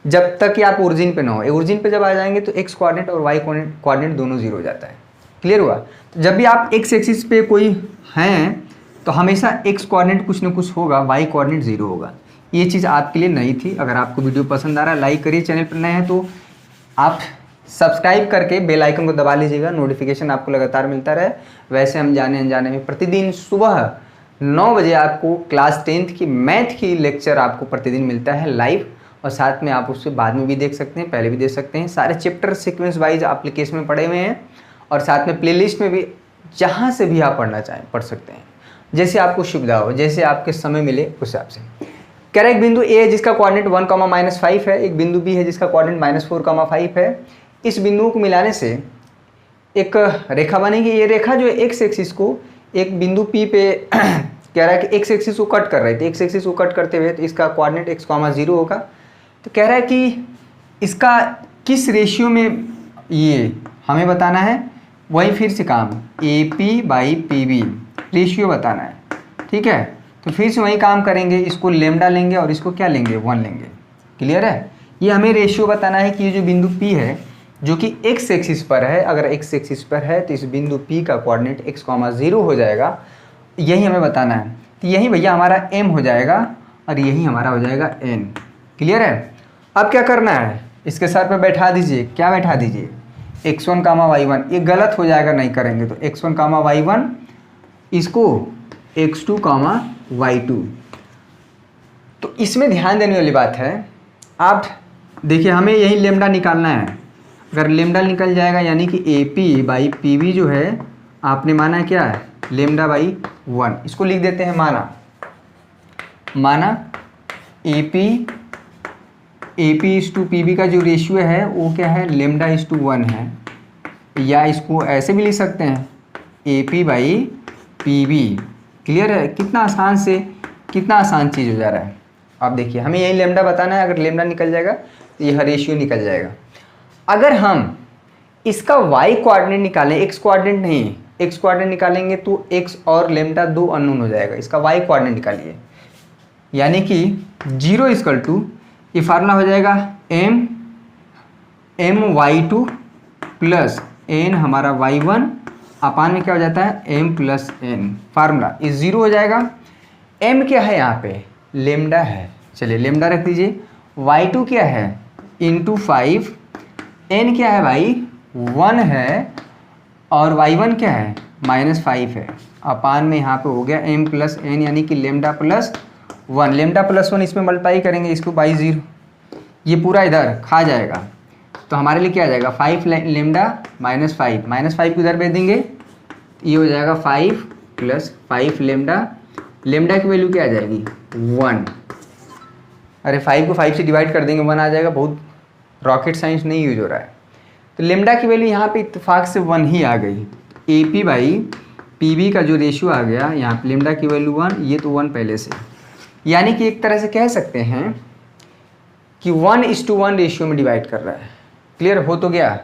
जब तक कि आप ओरिजिन पे ना हो। ओरिजिन पे जब आ जाएंगे तो एक्स कोऑर्डिनेट और वाई कोऑर्डिनेट दोनों 0 हो जाता है। क्लियर हुआ? तो जब भी आप एक्स एक्सिस पे कोई हैं तो हमेशा एक्स कोऑर्डिनेट कुछ ना कुछ होगा, वाई कोऑर्डिनेट 0 होगा। ये चीज़ आपके लिए नई थी। अगर आपको वीडियो पसंद आ रहा है लाइक करिए, चैनल पर नए हैं तो आप सब्सक्राइब करके बेल आइकन को दबा लीजिएगा, नोटिफिकेशन आपको लगातार मिलता रहे। वैसे हम जाने अनजाने में प्रतिदिन सुबह 9 बजे आपको क्लास 10th की मैथ की लेक्चर आपको प्रतिदिन मिलता है लाइव, और साथ में आप उससे बाद में भी देख सकते हैं, पहले भी देख सकते हैं। सारे चैप्टर सीक्वेंस वाइज एप्लीकेशन में पढ़े हुए हैं, और साथ में प्लेलिस्ट में भी जहाँ से भी आप पढ़ना चाहें पढ़ सकते हैं, जैसे आपको सुविधा हो, जैसे आपके समय मिले उस हिसाब से। कह रहा है एक बिंदु ए है जिसका कोऑर्डिनेट 1,-5 है, एक बिंदु बी है जिसका कोऑर्डिनेट -4,5 है। इस बिंदुओं को मिलाने से एक रेखा बनेगी। ये रेखा जो है एक्स एक्सिस को एक बिंदु पी पे कह रहा है कि एक्स एक्सिस को कट कर रही थी। एक्स एक्सिस को कट करते हुए तो इसका कोऑर्डिनेट x,0 होगा। तो कह रहा है कि इसका किस रेशियो में ये हमें बताना है, वही फिर से काम AP/PB रेशियो बताना है। ठीक है, तो फिर से वही काम करेंगे, इसको लेमडा लेंगे और इसको क्या लेंगे 1 लेंगे। क्लियर है? ये हमें रेशियो बताना है कि ये जो बिंदु P है जो कि एक्स एक्सिस पर है, अगर एक्स एक्सिस पर है तो इस बिंदु P का कोऑर्डिनेट x,0 हो जाएगा, यही हमें बताना है। तो यही भैया हमारा M हो जाएगा और यही हमारा हो जाएगा N। क्लियर है? अब क्या करना है, इसके सर पे बैठा दीजिए। क्या बैठा दीजिए? x1, y1। ये गलत हो जाएगा नहीं करेंगे तो x1, y1, इसको x2, y2। तो इसमें ध्यान देने वाली बात है, आप देखिए हमें यही लेमडा निकालना है। अगर लेमडा निकल जाएगा यानी कि AP/PB जो है आपने माना क्या है λ/1। इसको लिख देते हैं माना AP/PB का जो रेशियो है वो क्या है λ/1 है, या इसको ऐसे भी लिख सकते हैं AP/PB क्लियर है? कितना आसान चीज़ हो जा रहा है। आप देखिए, हमें यही लेमडा बताना है। अगर लेमडा निकल जाएगा तो यह रेशियो निकल जाएगा। अगर हम इसका y कोऑर्डिनेट निकालें, x कोऑर्डिनेट नहीं, x कोऑर्डिनेट निकालेंगे तो x और लेमडा दो अननोन हो जाएगा। इसका y कोऑर्डिनेट निकालिए, यानी कि 0 इक्वल टू, ये फार्मूला हो जाएगा m/y2 प्लस n हमारा y1 अपान में क्या हो जाता है m प्लस n। फार्मूला इस 0 हो जाएगा। m क्या है यहाँ पे? लेमडा है। चलिए लेमडा रख दीजिए। y2 क्या है? इंटू 5। n क्या है भाई? 1 है। और y1 क्या है? -5 है। अपान में यहाँ पे हो गया m प्लस n, यानी कि लेमडा प्लस 1। लेमडा प्लस 1 इसमें मल्टीप्लाई करेंगे इसको बाई 0, ये पूरा इधर खा जाएगा। तो हमारे लिए क्या आ जाएगा? 5 लेमडा -5, -5 को इधर भेज देंगे, ये हो जाएगा 5 प्लस 5 लेमडा। लेमडा की वैल्यू क्या आ जाएगी? 1। अरे 5 को 5 से डिवाइड कर देंगे 1 आ जाएगा। बहुत रॉकेट साइंस नहीं यूज हो रहा है। तो लेमडा की वैल्यू यहाँ पे इत्तेफाक से 1 ही आ गई। AP बाई PB का जो रेशियो आ गया यहाँ पे, लेमडा की वैल्यू 1, ये तो 1 पहले से, यानी कि एक तरह से कह सकते हैं कि 1:1 रेशियो में डिवाइड कर रहा है। क्लियर हो तो गया?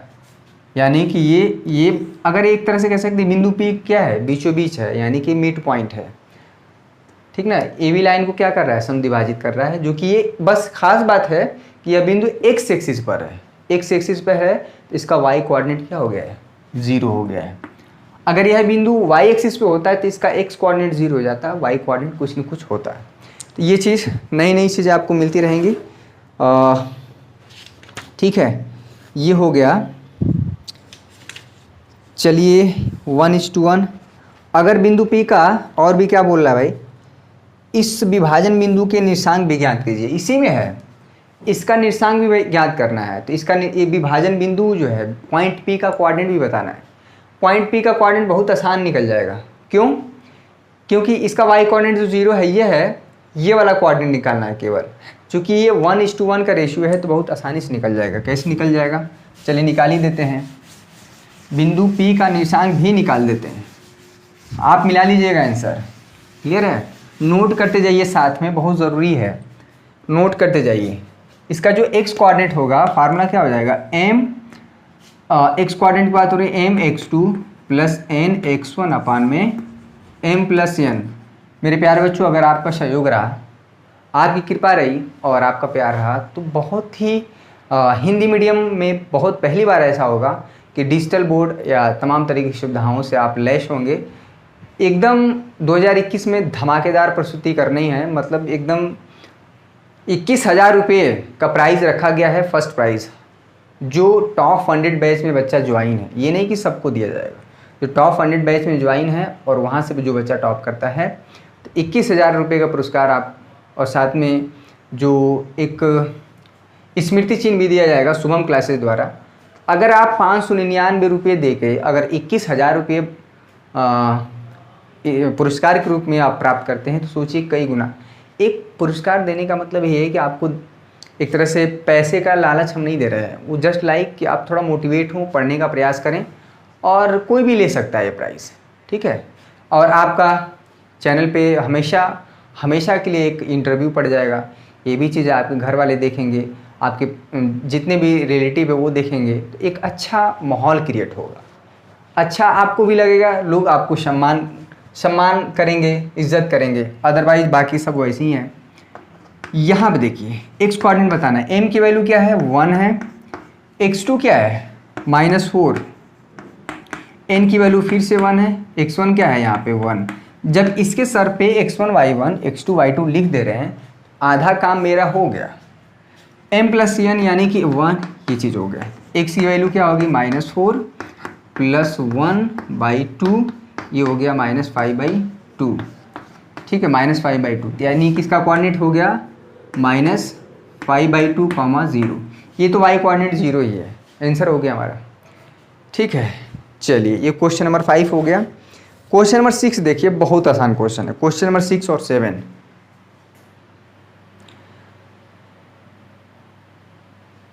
यानी कि ये अगर एक तरह से कह सकते हैं बिंदु P क्या है? बीचों बीच है, यानी कि मिड पॉइंट है। ठीक ना? AB लाइन को क्या कर रहा है? समद्विभाजित कर रहा है। जो कि ये बस खास बात है कि यह बिंदु x एक्सिस पर है। x एक्सिस पर है तो इसका y कोऑर्डिनेट क्या हो गया है? 0 हो गया है। अगर यह बिंदु y एक्सिस पे होता है तो इसका x कोऑर्डिनेट 0 हो जाता है, y कोऑर्डिनेट कुछ न कुछ होता है। तो ये चीज़, नई चीज़ें आपको मिलती रहेंगी। ठीक है, ये हो गया। चलिए 1:1। अगर बिंदु P का और भी क्या बोल रहा है भाई? इस विभाजन बिंदु के निर्देशांक भी ज्ञात कीजिए। इसी में है, इसका निर्देशांक भी ज्ञात करना है। तो इसका ये विभाजन बिंदु जो है, पॉइंट P का कोऑर्डिनेट भी बताना है। पॉइंट P का कोऑर्डिनेट बहुत आसान निकल जाएगा। क्यों? क्योंकि इसका y कोऑर्डिनेट जो 0 है, ये वाला कोऑर्डिनेट निकालना है केवल। चूँकि ये 1:1 का रेशियो है तो बहुत आसानी से निकल जाएगा। कैसे निकल जाएगा? चलिए निकाल ही देते हैं। बिंदु P का निर्देशांक भी निकाल देते हैं। आप मिला लीजिएगा आंसर। क्लियर है? नोट करते जाइए, साथ में बहुत ज़रूरी है, नोट करते जाइए। इसका जो x कोऑर्डिनेट होगा, फार्मूला क्या हो जाएगा? x कोऑर्डिनेट की बात हो रही है, mx2 प्लस nx1 अपान में m प्लस n। मेरे प्यारे बच्चों, अगर आपका सहयोग रहा, आपकी कृपा रही और आपका प्यार रहा तो बहुत ही हिंदी मीडियम में बहुत पहली बार ऐसा होगा कि डिजिटल बोर्ड या तमाम तरीके की सुविधाओं से आप लैस होंगे। एकदम 2021 में धमाकेदार प्रस्तुति करनी है। मतलब एकदम 21,000 रुपये का प्राइज़ रखा गया है, फर्स्ट प्राइज़। जो टॉप फंडेड बैच में बच्चा ज्वाइन है, ये नहीं कि सबको दिया जाएगा, जो टॉप फंडेड बैच में ज्वाइन है और वहाँ से जो बच्चा टॉप करता है तो 21,000 रुपये का पुरस्कार आप, और साथ में जो एक स्मृति चिन्ह भी दिया जाएगा शुभम क्लासेस द्वारा। अगर आप 599 रुपये दे के अगर 21,000 रुपये पुरस्कार के रूप में आप प्राप्त करते हैं तो सोचिए कई गुना। एक पुरस्कार देने का मतलब ये है कि आपको एक तरह से पैसे का लालच हम नहीं दे रहे हैं, वो जस्ट लाइक कि आप थोड़ा मोटिवेट हों, पढ़ने का प्रयास करें, और कोई भी ले सकता है ये प्राइज़। ठीक है? और आपका चैनल पे हमेशा के लिए एक इंटरव्यू पड़ जाएगा। ये भी चीज़ आपके घर वाले देखेंगे, आपके जितने भी रिलेटिव है वो देखेंगे, तो एक अच्छा माहौल क्रिएट होगा। अच्छा आपको भी लगेगा, लोग आपको सम्मान करेंगे, इज्जत करेंगे। अदरवाइज बाकी सब वैसे ही हैं। यहाँ पे देखिए x कोऑर्डिनेट बताना है। m की वैल्यू क्या है? 1 है। x2 क्या है? -4। n की वैल्यू फिर से 1 है। x1 क्या है? यहाँ पे 1। जब इसके सर पे x1 y1 x2 y2 लिख दे रहे हैं, आधा काम मेरा हो गया। m प्लस n यानी कि 1, ये चीज़ हो गया। x की वैल्यू क्या होगी? -4 प्लस 1/2, ये हो गया -5/2। ठीक है, -5/2 यानी कि इसका कोऑर्डिनेट हो गया -5/2, 0। ये तो y कोऑर्डिनेट 0 ही है, आंसर हो गया हमारा। ठीक है, चलिए ये क्वेश्चन नंबर 5 हो गया। क्वेश्चन नंबर 6 देखिए, बहुत आसान क्वेश्चन है। क्वेश्चन नंबर 6 और 7।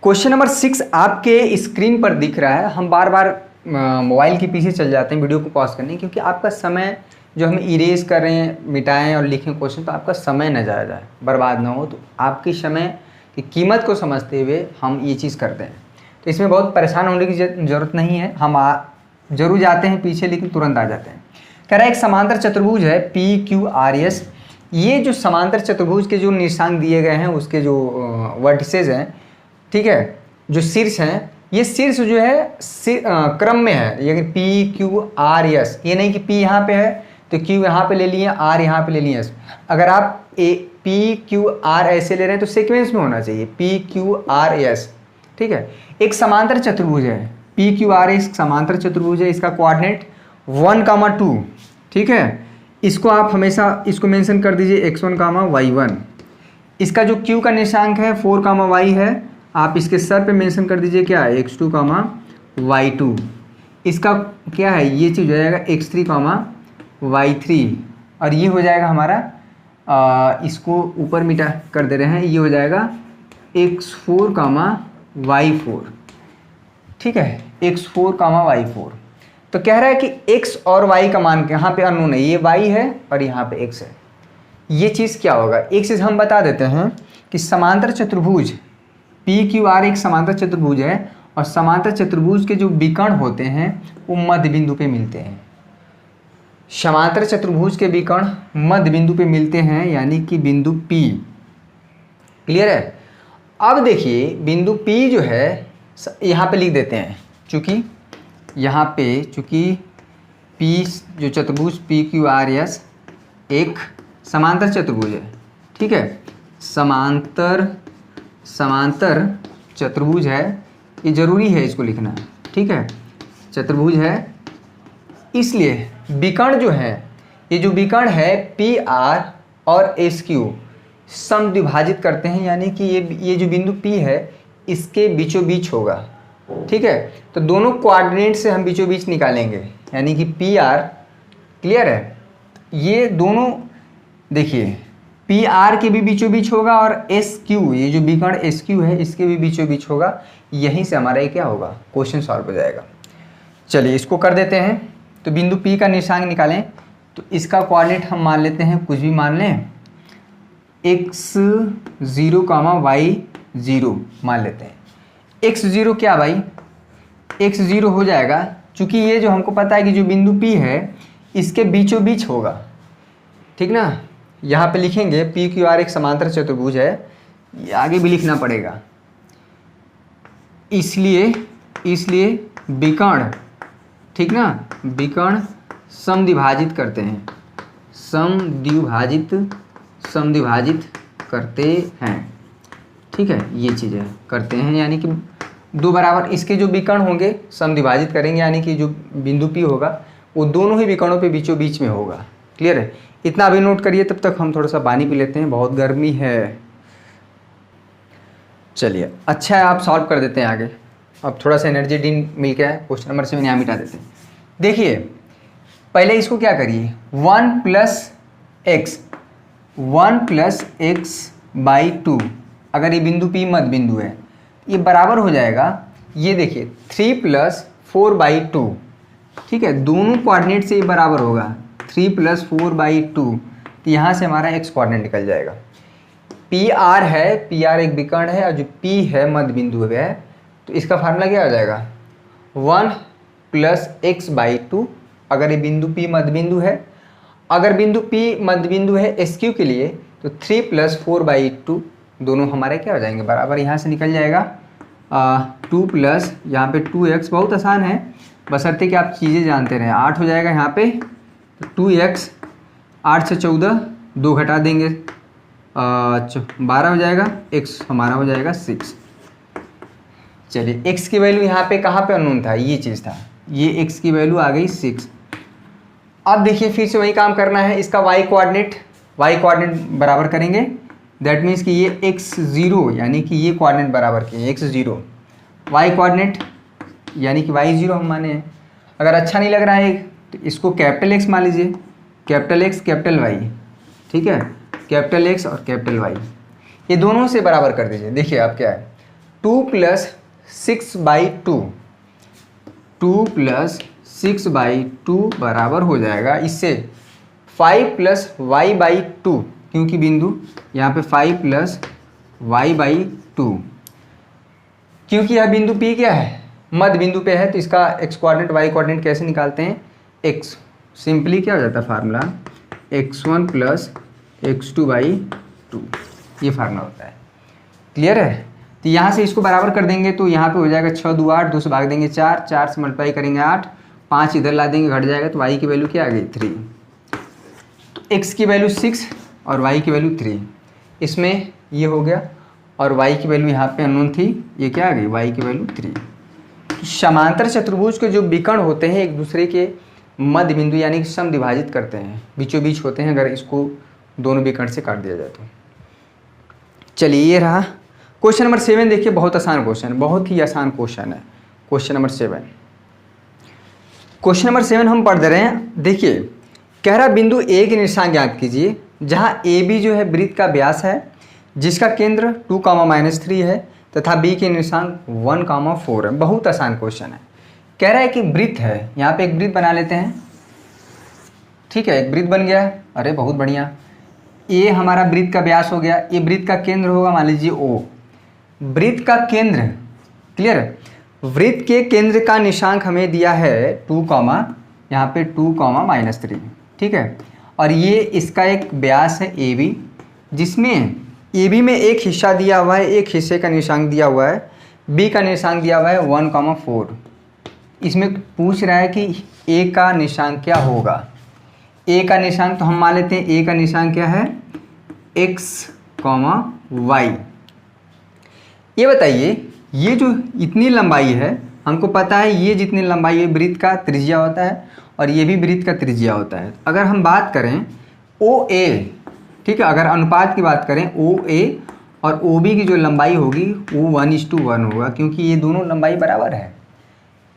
क्वेश्चन नंबर 6 आपके स्क्रीन पर दिख रहा है। हम बार बार मोबाइल के पीछे चल जाते हैं वीडियो को पॉज करने, क्योंकि आपका समय जो हम इरेज कर रहे हैं, मिटाएं और लिखें क्वेश्चन, तो आपका समय न जाया जाए, बर्बाद ना हो। तो आपकी समय की कीमत को समझते हुए हम ये चीज़ करते हैं। तो इसमें बहुत परेशान होने की ज़रूरत नहीं है, हम जरूर जाते हैं पीछे लेकिन तुरंत आ जाते हैं। कह रहा है एक समांतर चतुर्भुज है PQRS। ये जो समांतर चतुर्भुज के जो निर्देशांक दिए गए हैं, उसके जो वर्टिसेज हैं, ठीक है, जो शीर्ष हैं, ये शीर्ष जो है क्रम में है। ये PQRS, ये नहीं कि P यहाँ पे है तो Q यहाँ पे ले लिए, R यहाँ पे ले लिए। अगर आप PQR ऐसे ले रहे हैं तो सीक्वेंस में होना चाहिए PQRS, ठीक है। एक समांतर चतुर्भुज है PQR, एक समांतर चतुर्भुज है, इसका कोऑर्डिनेट 1, 2, ठीक है। इसको आप हमेशा इसको मेंशन कर दीजिए x1, y1। इसका जो Q का निर्देशांक है 4, y है, आप इसके सर पे मेंशन कर दीजिए क्या है x2, y2। इसका क्या है, ये चीज़ हो जाएगा x3, y3, और ये हो जाएगा हमारा इसको ऊपर मिटा कर दे रहे हैं, ये हो जाएगा x4, y4, ठीक है, x4, y4। तो कह रहा है कि x और y का मान यहाँ पे अननोन है, ये y है और यहाँ पे x है। ये चीज़ क्या होगा, एक चीज़ हम बता देते हैं कि समांतर चतुर्भुज PQR एक समांतर चतुर्भुज है, और समांतर चतुर्भुज के जो विकर्ण होते हैं वो मध्य बिंदु पे मिलते हैं। समांतर चतुर्भुज के विकर्ण मध्य बिंदु पे मिलते हैं, यानी कि बिंदु P। क्लियर है। अब देखिए बिंदु P जो है यहाँ पे लिख देते हैं, चूँकि यहाँ पे P जो चतुर्भुज PQRS एक समांतर चतुर्भुज है, ठीक है, समांतर चतुर्भुज है, ये जरूरी है इसको लिखना, ठीक है, चतुर्भुज है। इसलिए विकर्ण जो है, ये जो विकर्ण है PR और SQ समद्विभाजित करते हैं, यानी कि ये जो बिंदु P है इसके बीचों बीच होगा, ठीक है। तो दोनों कोऑर्डिनेट से हम बीचों बीच निकालेंगे, यानी कि PR, क्लियर है, ये दोनों देखिए PR के भी बीचों बीच होगा, और SQ, ये जो विकर्ण SQ है इसके भी बीचों बीच होगा। यहीं से हमारा ये क्या होगा, क्वेश्चन सॉल्व हो जाएगा। चलिए इसको कर देते हैं। तो बिंदु P का निर्देशांक निकालें, तो इसका कोऑर्डिनेट हम मान लेते हैं, कुछ भी मान लें, x0, y0 मान लेते हैं। x0 क्या भाई, x0 हो जाएगा, चूँकि ये जो हमको पता है कि जो बिंदु P है इसके बीचों बीच होगा, ठीक ना। यहाँ पे लिखेंगे PQR एक समांतर चतुर्भुज है, ये आगे भी लिखना पड़ेगा। इसलिए विकर्ण, ठीक ना, विकर्ण समद्विभाजित करते हैं, समद्विभाजित करते हैं, ठीक है, ये चीज़ें करते हैं, यानी कि दो बराबर इसके जो विकर्ण होंगे समद्विभाजित करेंगे, यानी कि जो बिंदु P होगा वो दोनों ही विकर्णों पे बीचों बीच में होगा। क्लियर है। इतना अभी नोट करिए, तब तक हम थोड़ा सा पानी पी लेते हैं, बहुत गर्मी है। चलिए अच्छा है, आप सॉल्व कर देते हैं आगे। अब थोड़ा सा एनर्जी ड्रिंक मिल गया है, क्वेश्चन नंबर 7 यहाँ मिटा देते हैं। देखिए पहले इसको क्या करिए, 1 प्लस x/2, अगर ये बिंदु P मध्य बिंदु है, ये बराबर हो जाएगा, ये देखिए 3 + 4/2, ठीक है, दोनों कोऑर्डिनेट से ये बराबर होगा 3 + 4/2। तो यहाँ से हमारा x कोऑर्डिनेट निकल जाएगा। PR है, PR एक विकर्ण है, और जो P है मध्य बिंदु है, तो इसका फार्मूला क्या हो जाएगा, 1 + x/2। अगर ये बिंदु P मध्य बिंदु है, अगर बिंदु P मध्य बिंदु है SQ के लिए, तो 3 + 4/2 दोनों हमारे क्या हो जाएंगे, बराबर। यहाँ से निकल जाएगा 2 प्लस यहाँ पे 2x, बहुत आसान है, बशर्ते कि आप चीज़ें जानते रहें। 8 हो जाएगा यहाँ पे, 2x, 8 से 14, 2 घटा देंगे 12 हो जाएगा, x हमारा हो जाएगा 6। चलिए x की वैल्यू यहाँ पे कहाँ पे अननोन था, ये चीज़ था, ये x की वैल्यू आ गई 6। अब देखिए फिर से वही काम करना है, इसका y कोऑर्डिनेट बराबर करेंगे। दैट मीन्स कि ये x0, यानी कि ये कोऑर्डिनेट बराबर किए x0, y कोऑर्डिनेट यानी कि y0 हम माने हैं। अगर अच्छा नहीं लग रहा है तो इसको कैपिटल X मान लीजिए, कैपिटल X कैपिटल Y, ठीक है, कैपिटल X और कैपिटल Y, ये दोनों से बराबर कर दीजिए। देखिए आप क्या है, 2 + 6/2, 2 + 6/2 बराबर हो जाएगा इससे 5 प्लस वाई बाई टू, क्योंकि बिंदु यहाँ पे 5 प्लस वाई बाई टू, क्योंकि यह बिंदु P क्या है, मध्य बिंदु पे है, तो इसका x कोऑर्डिनेट y कोऑर्डिनेट कैसे निकालते हैं, x सिंपली क्या हो जाता है formula, x1 plus x2 by two, ये फार्मूला होता है। क्लियर है? तो यहाँ से इसको बराबर कर देंगे तो यहाँ पे हो जाएगा 6 2 8, 2 से भाग देंगे 4, 4 से मल्टीप्लाई करेंगे 8, 5 इधर ला देंगे घट जाएगा, तो y की वैल्यू क्या आ गई 3, तो x की वैल्यू 6 और y की वैल्यू 3, इसमें ये हो गया, और y की वैल्यू यहाँ पे अननोन थी, ये क्या आ गई y की वैल्यू 3। तो समांतर चतुर्भुज के जो विकर्ण होते हैं एक दूसरे के मध्य बिंदु यानी कि समद्विभाजित करते हैं, बीचों बीच होते हैं, अगर इसको दोनों विकर्ण से काट दिया जाए तो। चलिए ये रहा क्वेश्चन नंबर 7। देखिए बहुत आसान क्वेश्चन, बहुत ही आसान क्वेश्चन है क्वेश्चन नंबर 7। क्वेश्चन नंबर 7 हम पढ़ दे रहे हैं। देखिए कह रहा बिंदु ए के निर्देशांक ज्ञात कीजिए, जहां ए बी जो है वृत्त का व्यास है, जिसका केंद्र 2, -3 है तथा बी के निर्देशांक 1, 4 है। बहुत आसान क्वेश्चन है। कह रहा है कि वृत्त है, यहाँ पे एक वृत्त बना लेते हैं, ठीक है, एक वृत्त बन गया, अरे बहुत बढ़िया। ए हमारा वृत्त का व्यास हो गया, ये वृत्त का केंद्र होगा मान लीजिए O, वृत्त का केंद्र, क्लियर, वृत्त के केंद्र का निशांक हमें दिया है 2, यहाँ पे 2, -3, ठीक है, और ये इसका एक व्यास है AB, जिसमें AB में एक हिस्सा दिया हुआ है, एक हिस्से का निशांक दिया हुआ है, B का निशांक दिया हुआ है 1, 4। इसमें पूछ रहा है कि A का निशांक क्या होगा। A का निशांक तो हम मान लेते हैं, A का निशांक क्या है x, y। ये बताइए ये जो इतनी लंबाई है, हमको पता है ये जितनी लंबाई है वृत्त का त्रिज्या होता है, और ये भी वृत्त का त्रिज्या होता है। अगर हम बात करें OA, ठीक है, अगर अनुपात की बात करें OA और OB की जो लंबाई होगी वो 1:1 होगा, क्योंकि ये दोनों लंबाई बराबर है।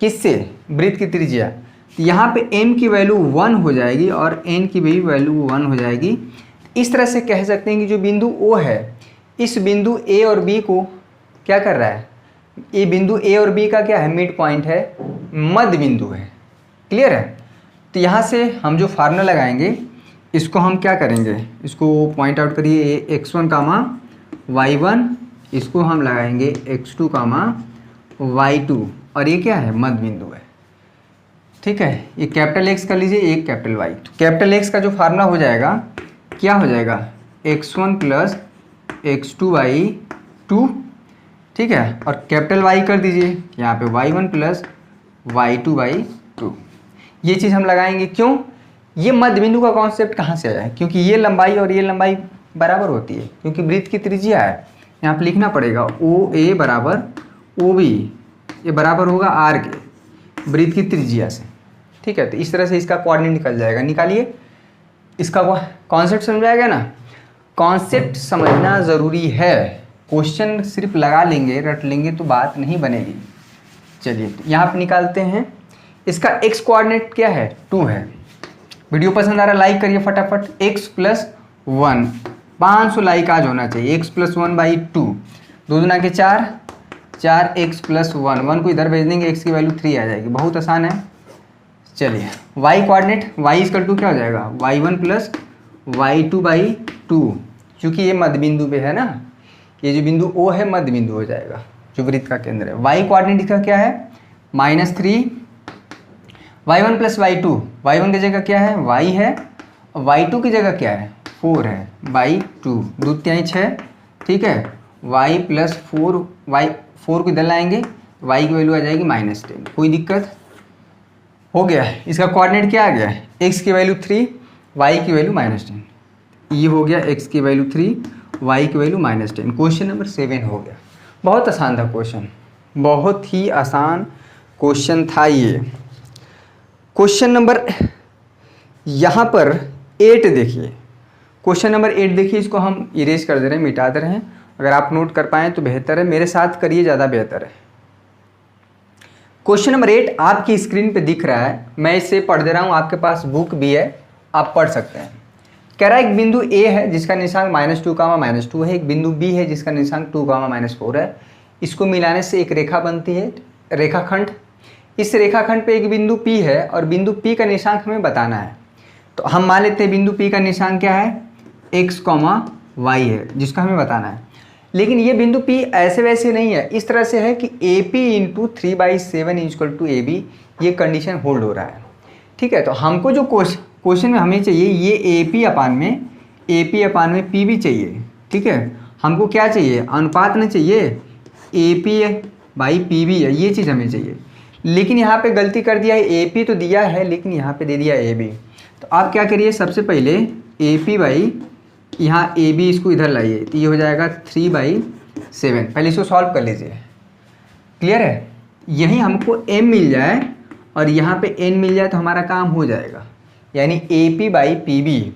किससे? वृत्त की त्रिज्या। तो यहाँ पे m की वैल्यू 1 हो जाएगी और n की भी वैल्यू 1 हो जाएगी। इस तरह से कह सकते हैं कि जो बिंदु O है, इस बिंदु A और B को क्या कर रहा है, ये बिंदु A और B का क्या है, मिड पॉइंट है, मध्य बिंदु है। क्लियर है? तो यहाँ से हम जो फार्मूला लगाएंगे इसको हम क्या करेंगे, इसको पॉइंट आउट करिए, x1, y1, इसको हम लगाएंगे x2, y2, और ये क्या है, मध्य बिंदु है। ठीक है, ये कैपिटल X कर लीजिए, एक कैपिटल Y। तो कैपिटल X का जो फार्मूला हो जाएगा क्या हो जाएगा, x1 प्लस x2/2, ठीक है, और कैपिटल Y कर दीजिए यहाँ पे y1 प्लस y2/2। ये चीज़ हम लगाएंगे, क्यों, ये मध्य बिंदु का कॉन्सेप्ट कहाँ से आया है, क्योंकि ये लंबाई और ये लंबाई बराबर होती है, क्योंकि वृत्त की त्रिज्या है। यहाँ पे लिखना पड़ेगा OA बराबर OB, ये बराबर होगा R के वृत्त की त्रिज्या से। ठीक है, तो इस तरह से इसका कोऑर्डिनेट निकल जाएगा। निकालिए, इसका कॉन्सेप्ट समझ गया ना। कॉन्सेप्ट समझना ज़रूरी है, क्वेश्चन सिर्फ लगा लेंगे रट लेंगे तो बात नहीं बनेगी। चलिए तो यहाँ पर निकालते हैं। इसका x कोऑर्डिनेट क्या है, 2 है। वीडियो पसंद आ रहा है लाइक करिए फटाफट। x + 1, 500 लाइक आज होना चाहिए। x + 1/2, 2 दूना के 4, 4x + 1, 1 को इधर भेज देंगे, x की वैल्यू 3 आ जाएगी। बहुत आसान है। चलिए y कोऑर्डिनेट, y = क्या हो जाएगा, y1 + y2/2, क्योंकि ये मध्य बिंदु पे है ना, ये जो बिंदु O है मध्य बिंदु हो जाएगा जो वृत्त का केंद्र है। y कोऑर्डिनेट इसका क्या है, -3, y1 + y2, y1 की जगह क्या है, y है, y2 की जगह क्या है, 4 है, /2, 2 × 6, ठीक है, y + 4, y4 को इधर लाएंगे, y की वैल्यू आ जाएगी -10। कोई दिक्कत हो गया। इसका कोऑर्डिनेट क्या आ गया, x की वैल्यू 3, y की वैल्यू -10। ये हो गया x की वैल्यू 3, y की वैल्यू -10। क्वेश्चन नंबर 7 हो गया। बहुत आसान था क्वेश्चन, बहुत ही आसान क्वेश्चन था ये। क्वेश्चन नंबर यहाँ पर 8 देखिए, क्वेश्चन नंबर 8 देखिए, इसको हम इरेज कर दे रहे हैं, मिटा दे रहे हैं। अगर आप नोट कर पाएँ तो बेहतर है, मेरे साथ करिए, ज़्यादा बेहतर है। क्वेश्चन नंबर 8 आपकी स्क्रीन पे दिख रहा है, मैं इसे पढ़ दे रहा हूँ, आपके पास बुक भी है, आप पढ़ सकते हैं। कह रहा है एक बिंदु A है जिसका निशांक -2, -2 है, एक बिंदु B है जिसका निशांक 2, -4 है। इसको मिलाने से एक रेखा बनती है, रेखाखंड। इस रेखाखंड पे एक बिंदु P है और बिंदु P का निशांक हमें बताना है। तो हम मान लेते हैं बिंदु P का निशान क्या है, x, y है, जिसका हमें बताना है। लेकिन ये बिंदु P ऐसे वैसे नहीं है, इस तरह से है कि AP into 3/7 equal to AB, ये कंडीशन होल्ड हो रहा है। ठीक है, तो हमको जो क्वेश्चन में हमें चाहिए ये AP अपान में PB चाहिए। ठीक है, हमको क्या चाहिए, अनुपात नहीं चाहिए, AP/PB है, ये चीज़ हमें चाहिए। लेकिन यहाँ पे गलती कर दिया है, AP तो दिया है लेकिन यहाँ पे दे दिया AB। तो आप क्या करिए, सबसे पहले AP यहाँ AB इसको इधर लाइए, तो ये हो जाएगा 3/7। पहले इसको सॉल्व कर लीजिए। क्लियर है, यहीं हमको M मिल जाए और यहाँ पे N मिल जाए तो हमारा काम हो जाएगा, यानी AP/PB।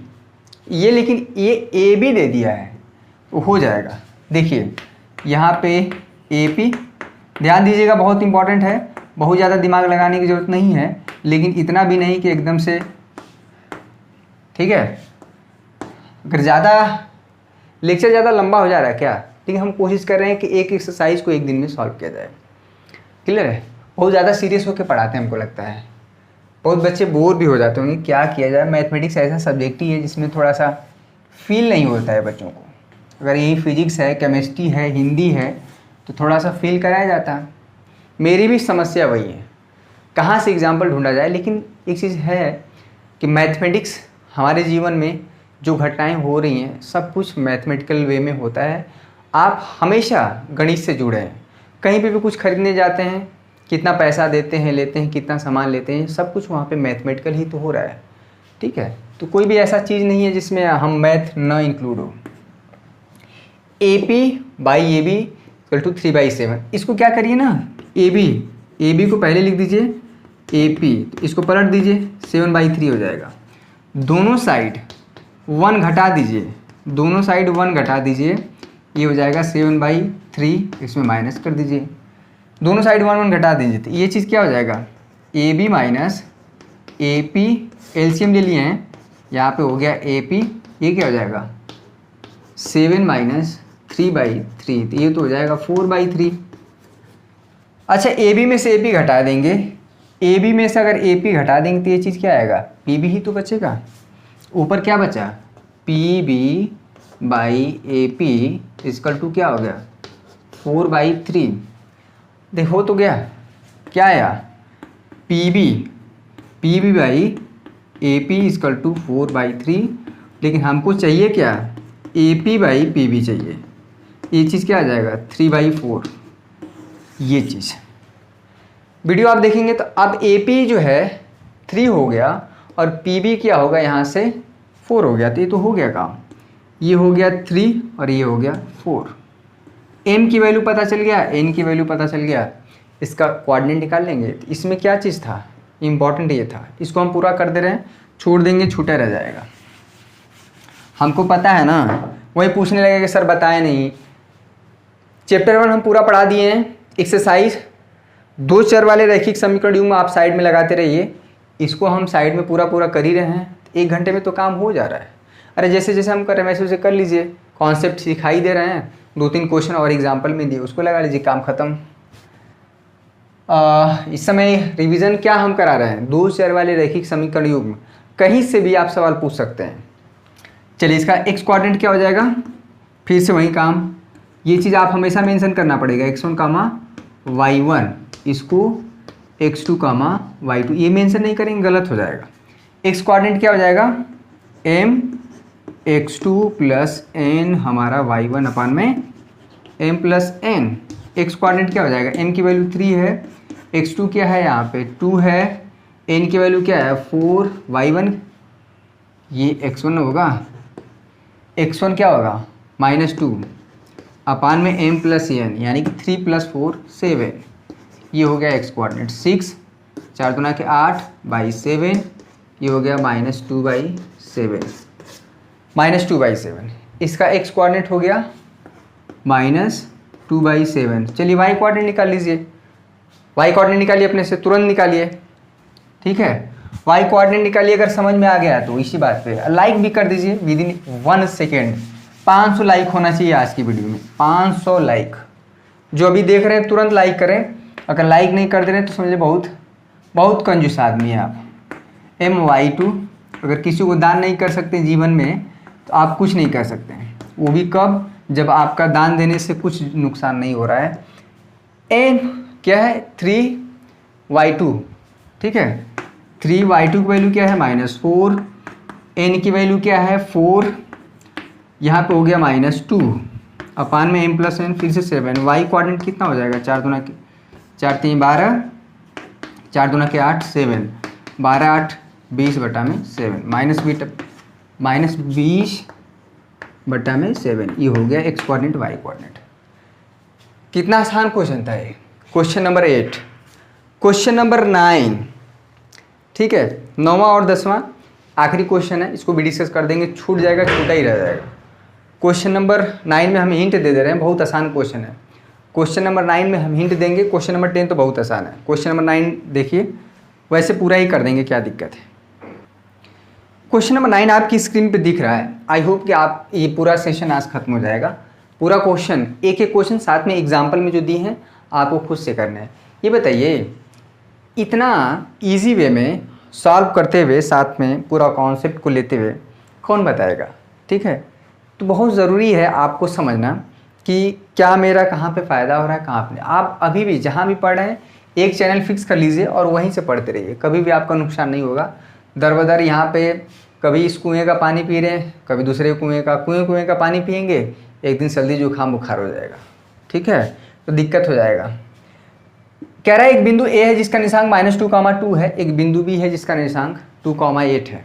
ये लेकिन ये AB दे दिया है तो हो जाएगा। देखिए यहाँ पे AP, ध्यान दीजिएगा, बहुत इंपॉर्टेंट है, बहुत ज़्यादा दिमाग लगाने की ज़रूरत नहीं है, लेकिन इतना भी नहीं कि एकदम से। ठीक है, अगर ज़्यादा लेक्चर ज़्यादा लंबा हो जा रहा है क्या, लेकिन हम कोशिश कर रहे हैं कि एक एक्सरसाइज को एक दिन में सॉल्व किया जाए। क्लियर है, बहुत ज़्यादा सीरियस होकर पढ़ाते हैं, हमको लगता है बहुत बच्चे बोर भी हो जाते होंगे, क्या किया जाए। मैथमेटिक्स ऐसा सब्जेक्ट ही है जिसमें थोड़ा सा फील नहीं होता है बच्चों को। अगर यही फिजिक्स है, केमिस्ट्री है, हिंदी है, तो थोड़ा सा फील कराया जाता है। मेरी भी समस्या वही है, कहाँ से एग्जाम्पल ढूंढा जाए। लेकिन एक चीज़ है कि मैथमेटिक्स हमारे जीवन में जो घटनाएं हो रही हैं सब कुछ मैथमेटिकल वे में होता है। आप हमेशा गणित से जुड़े हैं, कहीं पे भी कुछ खरीदने जाते हैं, कितना पैसा देते हैं, लेते हैं, कितना सामान लेते हैं, सब कुछ वहाँ पे मैथमेटिकल ही तो हो रहा है। ठीक है, तो कोई भी ऐसा चीज़ नहीं है जिसमें हम मैथ न इंक्लूड हो। AP/AB इक्वल टू 3/7, इसको क्या करिए ना, AB को पहले लिख दीजिए, AP तो इसको पलट दीजिए, 7/3 हो जाएगा। दोनों साइड 1 घटा दीजिए, दोनों साइड 1 घटा दीजिए, ये हो जाएगा 7/3, इसमें माइनस कर दीजिए, दोनों साइड 1 घटा दीजिए, तो ये चीज़ क्या हो जाएगा, AB माइनस AP, एलसीएम ले लिए हैं, यहाँ पे हो गया AP, ये क्या हो जाएगा 7 - 3/3, तो ये तो हो जाएगा 4/3। अच्छा, AB में से AP घटा देंगे, AB में से अगर AP घटा देंगे तो ये चीज़ क्या आएगा, PB ही तो बचेगा। ऊपर क्या बचा, PB/AP इक्वल टू क्या हो गया 4/3। देखो तो गया, क्या आया, PB/AP इक्वल टू 4/3। लेकिन हमको चाहिए क्या, AP/PB चाहिए, ये चीज़ क्या आ जाएगा 3/4। ये चीज़ वीडियो आप देखेंगे तो अब AP जो है 3 हो गया और PB क्या होगा, यहाँ से 4 हो गया, तो ये तो हो गया काम। ये हो गया 3 और ये हो गया 4। M की वैल्यू पता चल गया, N की वैल्यू पता चल गया, इसका कोऑर्डिनेट निकाल लेंगे। तो इसमें क्या चीज़ था, इम्पॉर्टेंट ये था, इसको हम पूरा कर दे रहे हैं, छोड़ देंगे छूटा रह जाएगा। हमको पता है ना, वही पूछने लगे कि सर बताए नहीं। चैप्टर 1 हम पूरा पढ़ा दिए हैं। एक्सरसाइज 2 चर वाले रैखिक समीकरण युग्म आप साइड में लगाते रहिए, इसको हम साइड में पूरा कर ही रहे हैं। 1 घंटे में तो काम हो जा रहा है। अरे जैसे जैसे हम कर रहे हैं वैसे वैसे कर लीजिए, कॉन्सेप्ट सिखाई दे रहे हैं, 2-3 क्वेश्चन और एग्जाम्पल में दिए, उसको लगा लीजिए, काम खत्म। इस समय रिवीजन क्या हम करा रहे हैं, 2 चर वाले रैखिक समीकरण युग्म, कहीं से भी आप सवाल पूछ सकते हैं। चलिए, इसका x कोऑर्डिनेट क्या हो जाएगा, फिर से वही काम, ये चीज़ आप हमेशा मेंशन करना पड़ेगा, x1, y1, इसको x2, y2, ये मेंशन नहीं करेंगे गलत हो जाएगा। x कोऑर्डिनेट क्या हो जाएगा, m x2 प्लस n हमारा y1 अपान में m plus n। x coordinate क्या हो जाएगा, m की वैल्यू 3 है, x2 क्या है यहाँ पे 2 है, n की वैल्यू क्या है 4, y1 ये x1 होगा, x1 क्या होगा -2 अपान में m प्लस n, यानी कि 3 + 4 7। ये हो गया x कोऑर्डिनेट 6, 4 दूना के 8/7, ये हो गया -2/7, -2/7। इसका x कोऑर्डिनेट हो गया -2/7। चलिए y कोऑर्डिनेट निकाल लीजिए, y कोऑर्डिनेट निकालिए, अपने से तुरंत निकालिए। ठीक है, y कोऑर्डिनेट निकालिए, अगर समझ में आ गया तो इसी बात पे लाइक भी कर दीजिए विदिन 1 सेकेंड। 500 लाइक होना चाहिए आज की वीडियो में, 500 लाइक। जो अभी देख रहे हैं तुरंत लाइक करें, अगर लाइक नहीं कर दे रहे तो समझिए बहुत कंजूस आदमी है आप। my2 अगर किसी को दान नहीं कर सकते जीवन में तो आप कुछ नहीं कर सकते हैं, वो भी कब, जब आपका दान देने से कुछ नुकसान नहीं हो रहा है। एन क्या है 3y2, ठीक है 3y2 की वैल्यू क्या है -4, एन की वैल्यू क्या है 4, यहाँ पे हो गया -2 अपान में m + n फिर से 7, y कोऑर्डिनेट कितना हो जाएगा 4 दूना 4 3 12, 4 दूना 8 7, 12 8 20 बटा में 7 -20 बटा में 7, ये हो गया x कोऑर्डिनेट y कोऑर्डिनेट। कितना आसान क्वेश्चन था ये, क्वेश्चन नंबर 8। क्वेश्चन नंबर 9, ठीक है 9वां और 10वां आखिरी क्वेश्चन है, इसको भी डिस्कस कर देंगे, छूट जाएगा छूटा ही रह जाएगा। क्वेश्चन नंबर 9 में हम हिंट दे रहे हैं, बहुत आसान क्वेश्चन है। क्वेश्चन नंबर 9 में हम हिंट देंगे, क्वेश्चन नंबर 10 तो बहुत आसान है। क्वेश्चन नंबर 9 देखिए, वैसे पूरा ही कर देंगे, क्या दिक्कत है। क्वेश्चन नंबर 9 आपकी स्क्रीन पे दिख रहा है। आई होप कि आप ये पूरा सेशन आज खत्म हो जाएगा। पूरा क्वेश्चन एक एक क्वेश्चन साथ में एग्जाम्पल में जो दिए हैं आपको खुद से करना है। ये बताइए इतना ईजी वे में सॉल्व करते हुए, साथ में पूरा कॉन्सेप्ट को लेते हुए कौन बताएगा, ठीक है। तो बहुत ज़रूरी है आपको समझना कि क्या मेरा कहाँ पे फ़ायदा हो रहा है, कहाँ पे। आप अभी भी जहाँ भी पढ़ रहे हैं एक चैनल फिक्स कर लीजिए और वहीं से पढ़ते रहिए, कभी भी आपका नुकसान नहीं होगा। दर बदर यहाँ पे कभी इस कुएँ का पानी पी रहे हैं, कभी दूसरे कुएँ का पानी पियेंगे, एक दिन सर्दी जुकाम बुखार हो जाएगा, ठीक है, तो दिक्कत हो जाएगा। कह रहा है एक बिंदु A है जिसका निशांक -2,2 है, एक बिंदु B है जिसका निशांक 2,8 है।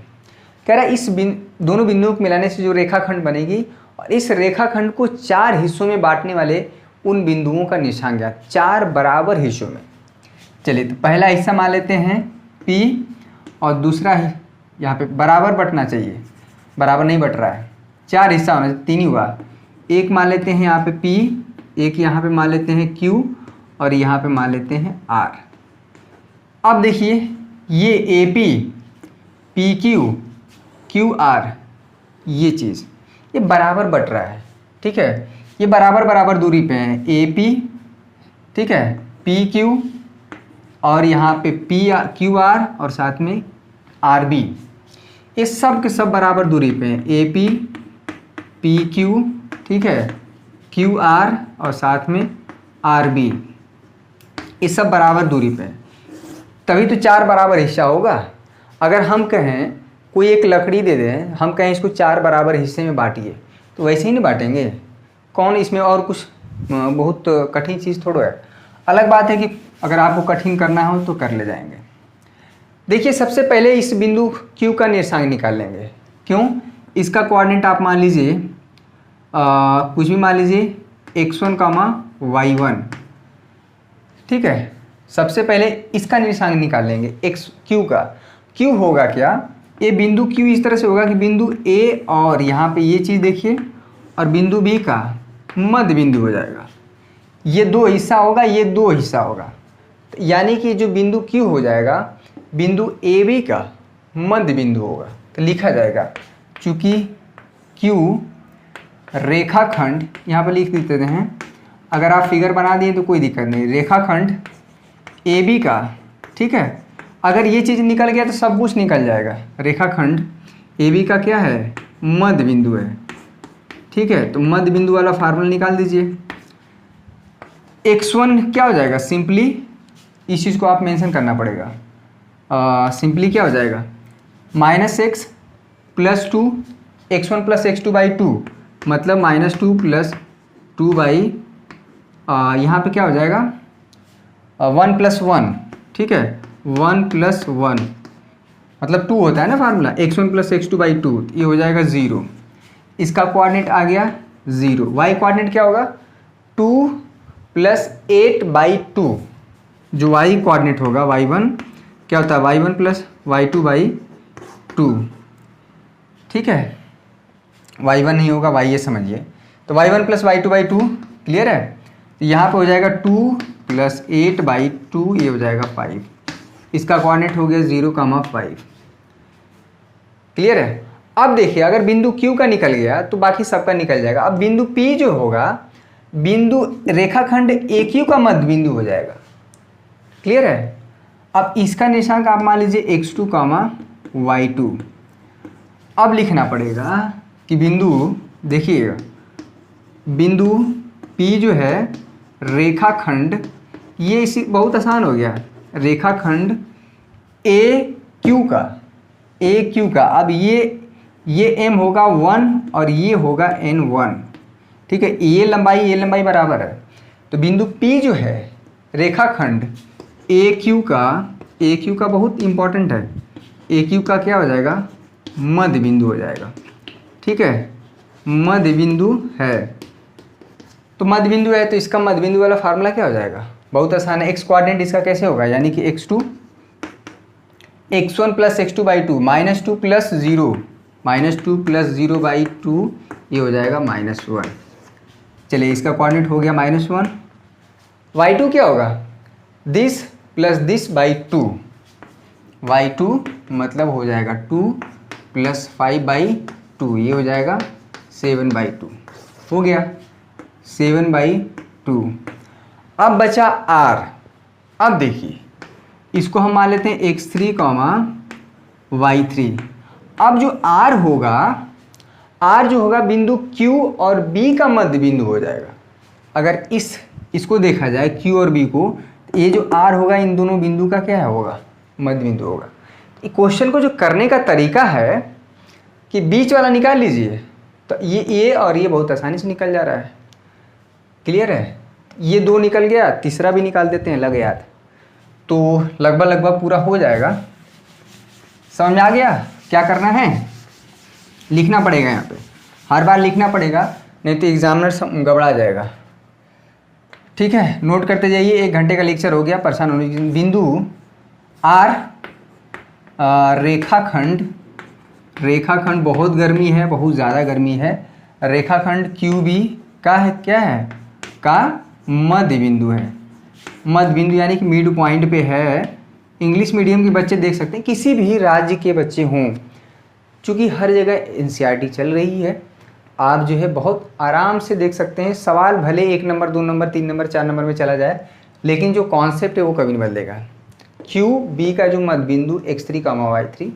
कह रहा है इस दोनों बिंदुओं को मिलाने से जो रेखाखंड बनेगी और इस रेखाखंड को 4 हिस्सों में बांटने वाले उन बिंदुओं का निशांक क्या, 4 बराबर हिस्सों में। चलिए तो पहला हिस्सा मान लेते हैं P और दूसरा यहाँ पे बराबर बटना चाहिए, बराबर नहीं बट रहा है, 4 हिस्सा होना चाहिए, 3 ही हुआ। एक मान लेते हैं यहाँ पे P, एक यहाँ पे मान लेते हैं Q और यहाँ पे मान लेते हैं R। अब देखिए ये AP, PQ, QR, ये चीज़ ये बराबर बट रहा है, ठीक है, ये बराबर बराबर दूरी पे हैं। AP, ठीक है, PQ और यहाँ पे QR और साथ में RB, ये सब के सब बराबर दूरी पे हैं। AP, PQ, ठीक है, QR और साथ में RB, ये सब बराबर दूरी पे हैं, तभी तो 4 बराबर हिस्सा होगा। अगर हम कहें कोई एक लकड़ी दे दें, हम कहें इसको 4 बराबर हिस्से में बांटिए, तो वैसे ही नहीं बांटेंगे। कौन इसमें और कुछ बहुत कठिन चीज़ थोड़ा है। अलग बात है कि अगर आपको कठिन करना हो तो कर ले जाएंगे। देखिए सबसे पहले इस बिंदु Q का निशांक निकाल लेंगे। क्यों, इसका कोऑर्डिनेट आप मान लीजिए कुछ भी मान लीजिए x1, y1, ठीक है। सबसे पहले इसका निशांक निकाल लेंगे Q का। Q होगा क्या, ये बिंदु Q इस तरह से होगा कि बिंदु A और यहाँ पे ये चीज़ देखिए और बिंदु B का मध्य बिंदु हो जाएगा। ये 2 हिस्सा होगा, ये 2 हिस्सा होगा, यानी कि जो बिंदु Q हो जाएगा बिंदु AB का मध्य बिंदु होगा। तो लिखा जाएगा, चूँकि Q रेखाखंड, यहाँ पर लिख देते हैं, अगर आप फिगर बना दिए तो कोई दिक्कत नहीं, रेखाखंड AB का, ठीक है। अगर ये चीज़ निकल गया तो सब कुछ निकल जाएगा। रेखाखंड AB का क्या है, मध्य बिंदु है, ठीक है। तो मध्य बिंदु वाला फार्मूला निकाल दीजिए। x1 क्या हो जाएगा, सिंपली इस चीज़ को आप मेंशन करना पड़ेगा। सिंपली क्या हो जाएगा, -x + 2, x1 + x2/2, मतलब -2 + 2 यहाँ पे क्या हो जाएगा 1 + 1, ठीक है, 1 + 1 मतलब 2 होता है ना फार्मूला, x1 + x2/2, ये हो जाएगा 0। इसका कोऑर्डिनेट आ गया 0। y कोऑर्डिनेट क्या होगा 2 + 8/2, जो y कोऑर्डिनेट होगा y1 क्या होता है y1 + y2/2, ठीक है। y1 नहीं होगा y, ये समझिए। तो y1 + y2/2 क्लियर है। तो यहाँ पे हो जाएगा 2 + 8/2, ये हो जाएगा 5। इसका कोऑर्डिनेट हो गया 0, 5। क्लियर है। अब देखिए अगर बिंदु Q का निकल गया तो बाकी सबका निकल जाएगा। अब बिंदु P जो होगा बिंदु रेखाखंड AQ का मध्य बिंदु हो जाएगा। क्लियर है। अब इसका निशांक आप मान लीजिए x2, y2, अब लिखना पड़ेगा कि बिंदु, देखिएगा बिंदु P जो है रेखाखंड, ये इसी बहुत आसान हो गया, रेखाखंड AQ का अब ये M होगा 1 और ये होगा N1, ठीक है। ये लंबाई बराबर है। तो बिंदु P जो है रेखाखंड AQ का बहुत इंपॉर्टेंट है, AQ का क्या हो जाएगा, मध्य बिंदु हो जाएगा, ठीक है, मध्य बिंदु है। तो मध्य बिंदु है तो इसका मध्य बिंदु वाला फार्मूला क्या हो जाएगा, बहुत आसान है। एक्स कोऑर्डिनेट इसका कैसे होगा, यानी कि x2 प्लस x2/2 -2 प्लस 0 -2 ये हो जाएगा -1। चलिए इसका कोऑर्डिनेट हो गया -1। y2 क्या होगा, दिस प्लस दिस/2, y2 मतलब हो जाएगा 2 प्लस 5/2, ये हो जाएगा 7/2, हो गया 7/2। अब बचा r। अब देखिए इसको हम मान लेते हैं x3, y3। अब जो r जो होगा बिंदु Q और B का मध्य बिंदु हो जाएगा। अगर इसको देखा जाए Q और B को, ये जो r होगा इन दोनों बिंदु का क्या होगा, मध्य बिंदु होगा। क्वेश्चन को जो करने का तरीका है कि बीच वाला निकाल लीजिए, तो ये और ये बहुत आसानी से निकल जा रहा है, क्लियर है। ये 2 निकल गया, तीसरा भी निकाल देते हैं, लग याद, तो लगभग पूरा हो जाएगा। समझ में आ गया क्या करना है, लिखना पड़ेगा यहाँ पे, हर बार लिखना पड़ेगा, नहीं तो एग्जामिनर गबड़ा जाएगा, ठीक है। नोट करते जाइए, 1 घंटे का लेक्चर हो गया, परेशान होने की। बिंदु R रेखाखंड बहुत गर्मी है, बहुत ज़्यादा गर्मी है। रेखाखंड QB का है, क्या है, का मध्य बिंदु है, मध्य बिंदु यानी कि मिड पॉइंट पे है। इंग्लिश मीडियम के बच्चे देख सकते हैं, किसी भी राज्य के बच्चे हों, चूँकि हर जगह NCERT चल रही है, आप जो है बहुत आराम से देख सकते हैं। सवाल भले 1 नंबर 2 नंबर 3 नंबर 4 नंबर में चला जाए, लेकिन जो कॉन्सेप्ट है वो कभी नहीं बदलेगा। QB का जो मध्य बिंदु x3, y3,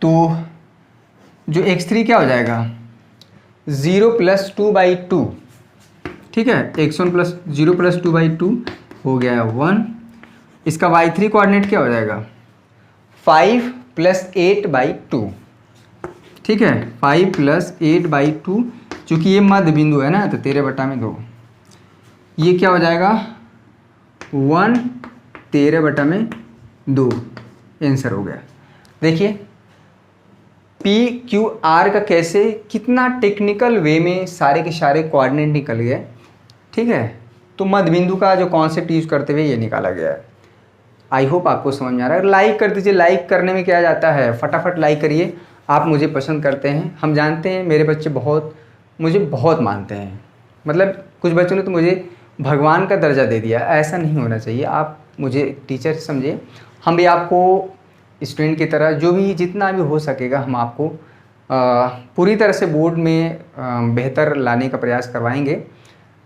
तो जो x3 क्या हो जाएगा, 0 प्लस 2/2, ठीक है, x1 प्लस 0 प्लस 2/2 हो गया 1। इसका y3 कोऑर्डिनेट क्या हो जाएगा, 5 प्लस 8/2, ठीक है, 5 प्लस 8/2। चूँकि ये मध्य बिंदु है ना, तो 13/2, ये क्या हो जाएगा 1 13/2, आंसर हो गया। देखिए PQR का कैसे, कितना टेक्निकल वे में सारे के सारे कोऑर्डिनेट निकल गए, ठीक है। तो मध्य बिंदु का जो कॉन्सेप्ट यूज़ करते हुए ये निकाला गया है। आई होप आपको समझ में आ रहा है। लाइक कर दीजिए, लाइक करने में क्या जाता है, फटाफट लाइक करिए। आप मुझे पसंद करते हैं, हम जानते हैं, मेरे बच्चे मुझे बहुत मानते हैं। मतलब कुछ बच्चों ने तो मुझे भगवान का दर्जा दे दिया, ऐसा नहीं होना चाहिए। आप मुझे टीचर समझिए, हम भी आपको स्टूडेंट की तरह जो भी जितना भी हो सकेगा हम आपको पूरी तरह से बोर्ड में बेहतर लाने का प्रयास करवाएंगे।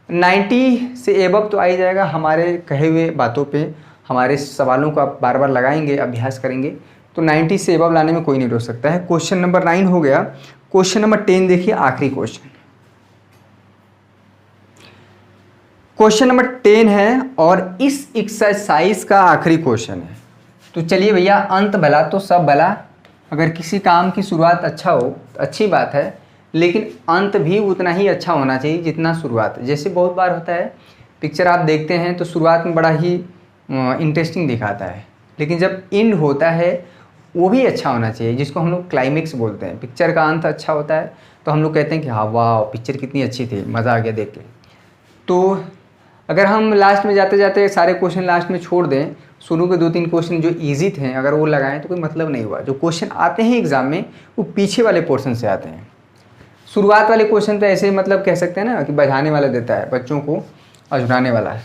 90 से एबव तो आ ही जाएगा। हमारे कहे हुए बातों पे, हमारे सवालों को आप बार बार लगाएंगे, अभ्यास करेंगे, तो 90 से एबव लाने में कोई नहीं रोक सकता है। क्वेश्चन नंबर 9 हो गया। क्वेश्चन नंबर 10 देखिए, आखिरी क्वेश्चन नंबर 10 है और इस एक्सरसाइज का आखिरी क्वेश्चन है। तो चलिए भैया, अंत भला तो सब भला। अगर किसी काम की शुरुआत अच्छा हो तो अच्छी बात है, लेकिन अंत भी उतना ही अच्छा होना चाहिए जितना शुरुआत। जैसे बहुत बार होता है, पिक्चर आप देखते हैं तो शुरुआत में बड़ा ही इंटरेस्टिंग दिखाता है, लेकिन जब एंड होता है वो भी अच्छा होना चाहिए, जिसको हम लोग क्लाइमेक्स बोलते हैं। पिक्चर का अंत अच्छा होता है तो हम लोग कहते हैं कि हाँ वाह, पिक्चर कितनी अच्छी थी, मज़ा आ गया देख के। तो अगर हम लास्ट में जाते जाते सारे क्वेश्चन लास्ट में छोड़ दें, शुरू के 2-3 क्वेश्चन जो इजी थे अगर वो लगाएं तो कोई मतलब नहीं हुआ। जो क्वेश्चन आते हैं एग्जाम में वो पीछे वाले पोर्शन से आते हैं। शुरुआत वाले क्वेश्चन तो ऐसे मतलब कह सकते हैं ना कि बझाने वाला देता है, बच्चों को अझुराने वाला है।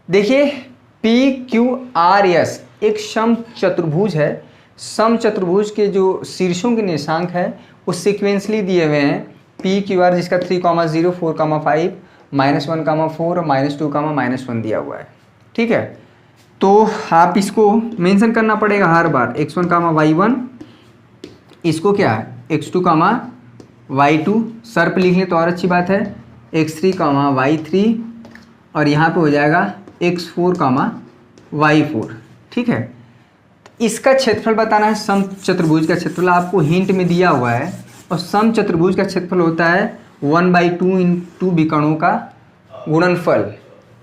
देखिए PQRS एक सम चतुर्भुज है। सम चतुर्भुज के जो शीर्षों के निर्देशांक है वो सीक्वेंसली दिए हुए हैं। PQR जिसका 3, 0, 4, 5, -1, -4 और -2, -1 दिया हुआ है, ठीक है। तो आप इसको मेंशन करना पड़ेगा हर बार, x1, y1, इसको क्या है x2 कामा y2 सर पे लिख लें तो और अच्छी बात है, x3 कामा y3 और यहाँ पे हो जाएगा x4 कामा y4। ठीक है, इसका क्षेत्रफल बताना है। सम चतुर्भुज का क्षेत्रफल आपको हिंट में दिया हुआ है, और सम चतुर्भुज का क्षेत्रफल होता है 1/2 इंटू विकर्णों का गुणनफल।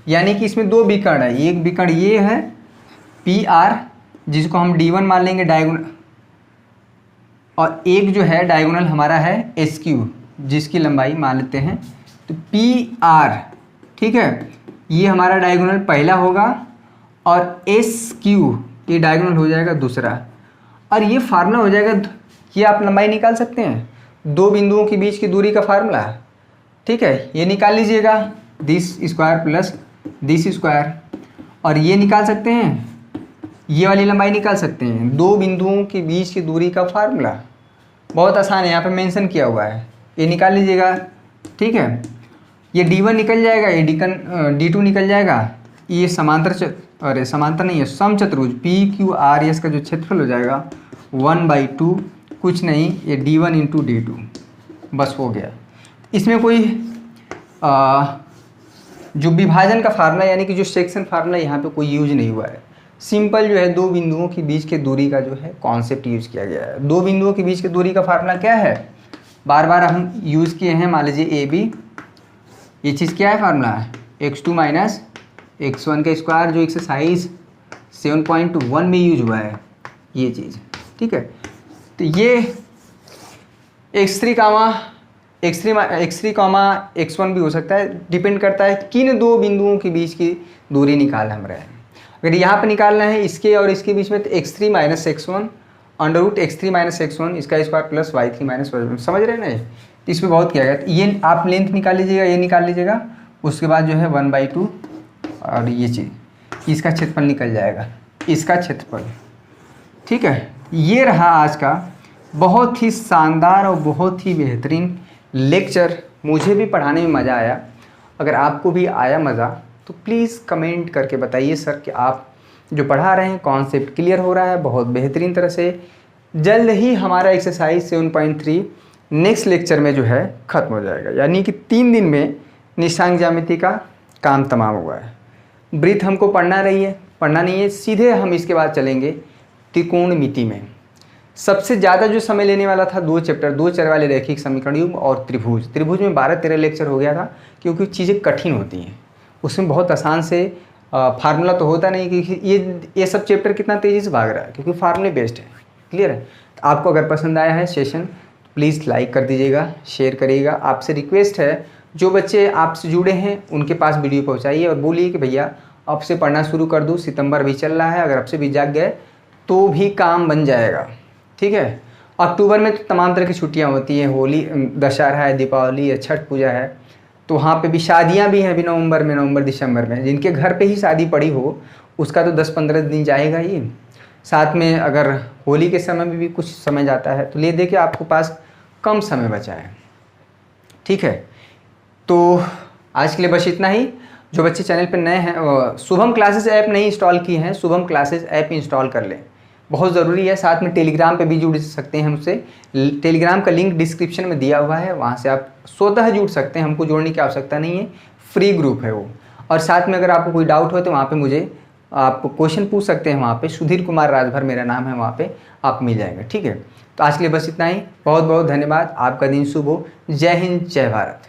यानी कि इसमें दो विकर्ण है, एक विकर्ण ये है PR जिसको हम D1 मान लेंगे डायगोनल, और एक जो है डायगोनल हमारा है SQ जिसकी लंबाई मान लेते हैं तो PR। ठीक है, ये हमारा डायगोनल पहला होगा और SQ ये डायगोनल हो जाएगा दूसरा, और ये फार्मूला हो जाएगा। ये आप लंबाई निकाल सकते हैं, दो बिंदुओं के बीच की दूरी का फार्मूला। ठीक है, ये निकाल लीजिएगा, this square plus this square, और ये निकाल सकते हैं, ये वाली लंबाई निकाल सकते हैं, दो बिंदुओं के बीच की दूरी का फार्मूला। बहुत आसान है, यहाँ पे मेंशन किया हुआ है, ये निकाल लीजिएगा। ठीक है, ये D1 निकल जाएगा, ये D2 निकल जाएगा। ये समांतर अरे समांतर नहीं है, सम चतुर्भुज PQRS का जो क्षेत्रफल हो जाएगा 1/2 कुछ नहीं, ये D1 इंटू D2 बस हो गया। इसमें कोई जो विभाजन का फार्मूला यानी कि जो सेक्शन फार्मूला यहाँ पे कोई यूज नहीं हुआ है। सिंपल जो है दो बिंदुओं के बीच के दूरी का जो है कॉन्सेप्ट यूज किया गया है। दो बिंदुओं के बीच की दूरी का फार्मूला क्या है, बार बार हम यूज़ किए हैं। मान लीजिए AB, ये चीज़ क्या है फार्मूला, x2 माइनस x1 का स्क्वायर, जो एक्सरसाइज 7.1 में यूज हुआ है ये चीज़। ठीक है, तो ये x3 कामा x1 भी हो सकता है, डिपेंड करता है किन दो बिंदुओं के बीच की दूरी निकाल हम रहे हैं। अगर यहाँ पर निकालना है इसके और इसके बीच में, तो x3 minus x1 under root x3 minus x1 इसका square plus y3 minus y1, समझ रहे हैं ना। तो इसमें बहुत किया गया, तो ये आप लेंथ निकाल लीजिएगा, ये निकाल लीजिएगा, उसके बाद जो है 1/2 और ये चीज़, इसका क्षेत्रफल निकल जाएगा, इसका क्षेत्रफल। ठीक है, ये रहा आज का बहुत ही शानदार और बहुत ही बेहतरीन लेक्चर। मुझे भी पढ़ाने में मज़ा आया। अगर आपको भी आया मज़ा तो प्लीज़ कमेंट करके बताइए सर कि आप जो पढ़ा रहे हैं कॉन्सेप्ट क्लियर हो रहा है बहुत बेहतरीन तरह से। जल्द ही हमारा एक्सरसाइज 7.3 नेक्स्ट लेक्चर में जो है ख़त्म हो जाएगा, यानी कि 3 दिन में निशांक ज्यामिति का काम तमाम हुआ है। वृत्त हमको पढ़ना नहीं है, सीधे हम इसके बाद चलेंगे त्रिकोणमिति में। सबसे ज़्यादा जो समय लेने वाला था 2 चैप्टर, 2 चर वाले रैखिक समीकरण युग्म और त्रिभुज में 12-13 लेक्चर हो गया था, क्योंकि चीज़ें कठिन होती हैं। उसमें बहुत आसान से फार्मूला तो होता नहीं, क्योंकि ये सब चैप्टर कितना तेज़ी से भाग रहा है, क्योंकि फार्मूले बेस्ड है। क्लियर है, तो आपको अगर पसंद आया है सेशन प्लीज़ लाइक कर दीजिएगा, शेयर करिएगा। आपसे रिक्वेस्ट है, जो बच्चे आपसे जुड़े हैं उनके पास वीडियो पहुंचाइए और बोलिए कि भैया अब से पढ़ना शुरू कर दूँ, सितंबर भी चल रहा है, अगर अब से भी जाग गए तो भी काम बन जाएगा। ठीक है, अक्टूबर में तो तमाम तरह की छुट्टियां होती हैं, होली, दशहरा है, दीपावली है, छठ पूजा है, तो वहाँ पे भी शादियाँ भी हैं अभी नवंबर दिसंबर में। जिनके घर पे ही शादी पड़ी हो उसका तो 10-15 दिन जाएगा ही। साथ में अगर होली के समय में भी कुछ समय जाता है, तो ले दे के आपको पास कम समय बचा है। ठीक है, तो आज के लिए बस इतना ही। जो बच्चे चैनल पर नए हैं, शुभम क्लासेस ऐप नहीं इंस्टॉल की हैं, शुभम क्लासेस ऐप इंस्टॉल कर लें, बहुत ज़रूरी है। साथ में टेलीग्राम पे भी जुड़ सकते हैं हमसे, टेलीग्राम का लिंक डिस्क्रिप्शन में दिया हुआ है, वहाँ से आप स्वतः जुड़ सकते हैं, हमको जोड़ने की आवश्यकता नहीं है, फ्री ग्रुप है वो। और साथ में अगर आपको कोई डाउट हो तो वहाँ पे मुझे आप क्वेश्चन पूछ सकते हैं, वहाँ पे सुधीर कुमार राजभर मेरा नाम है, वहाँ पे आप मिल जाएगा। ठीक है, तो आज के लिए बस इतना ही, बहुत बहुत धन्यवाद। आपका दिन शुभ हो। जय हिंद, जय भारत।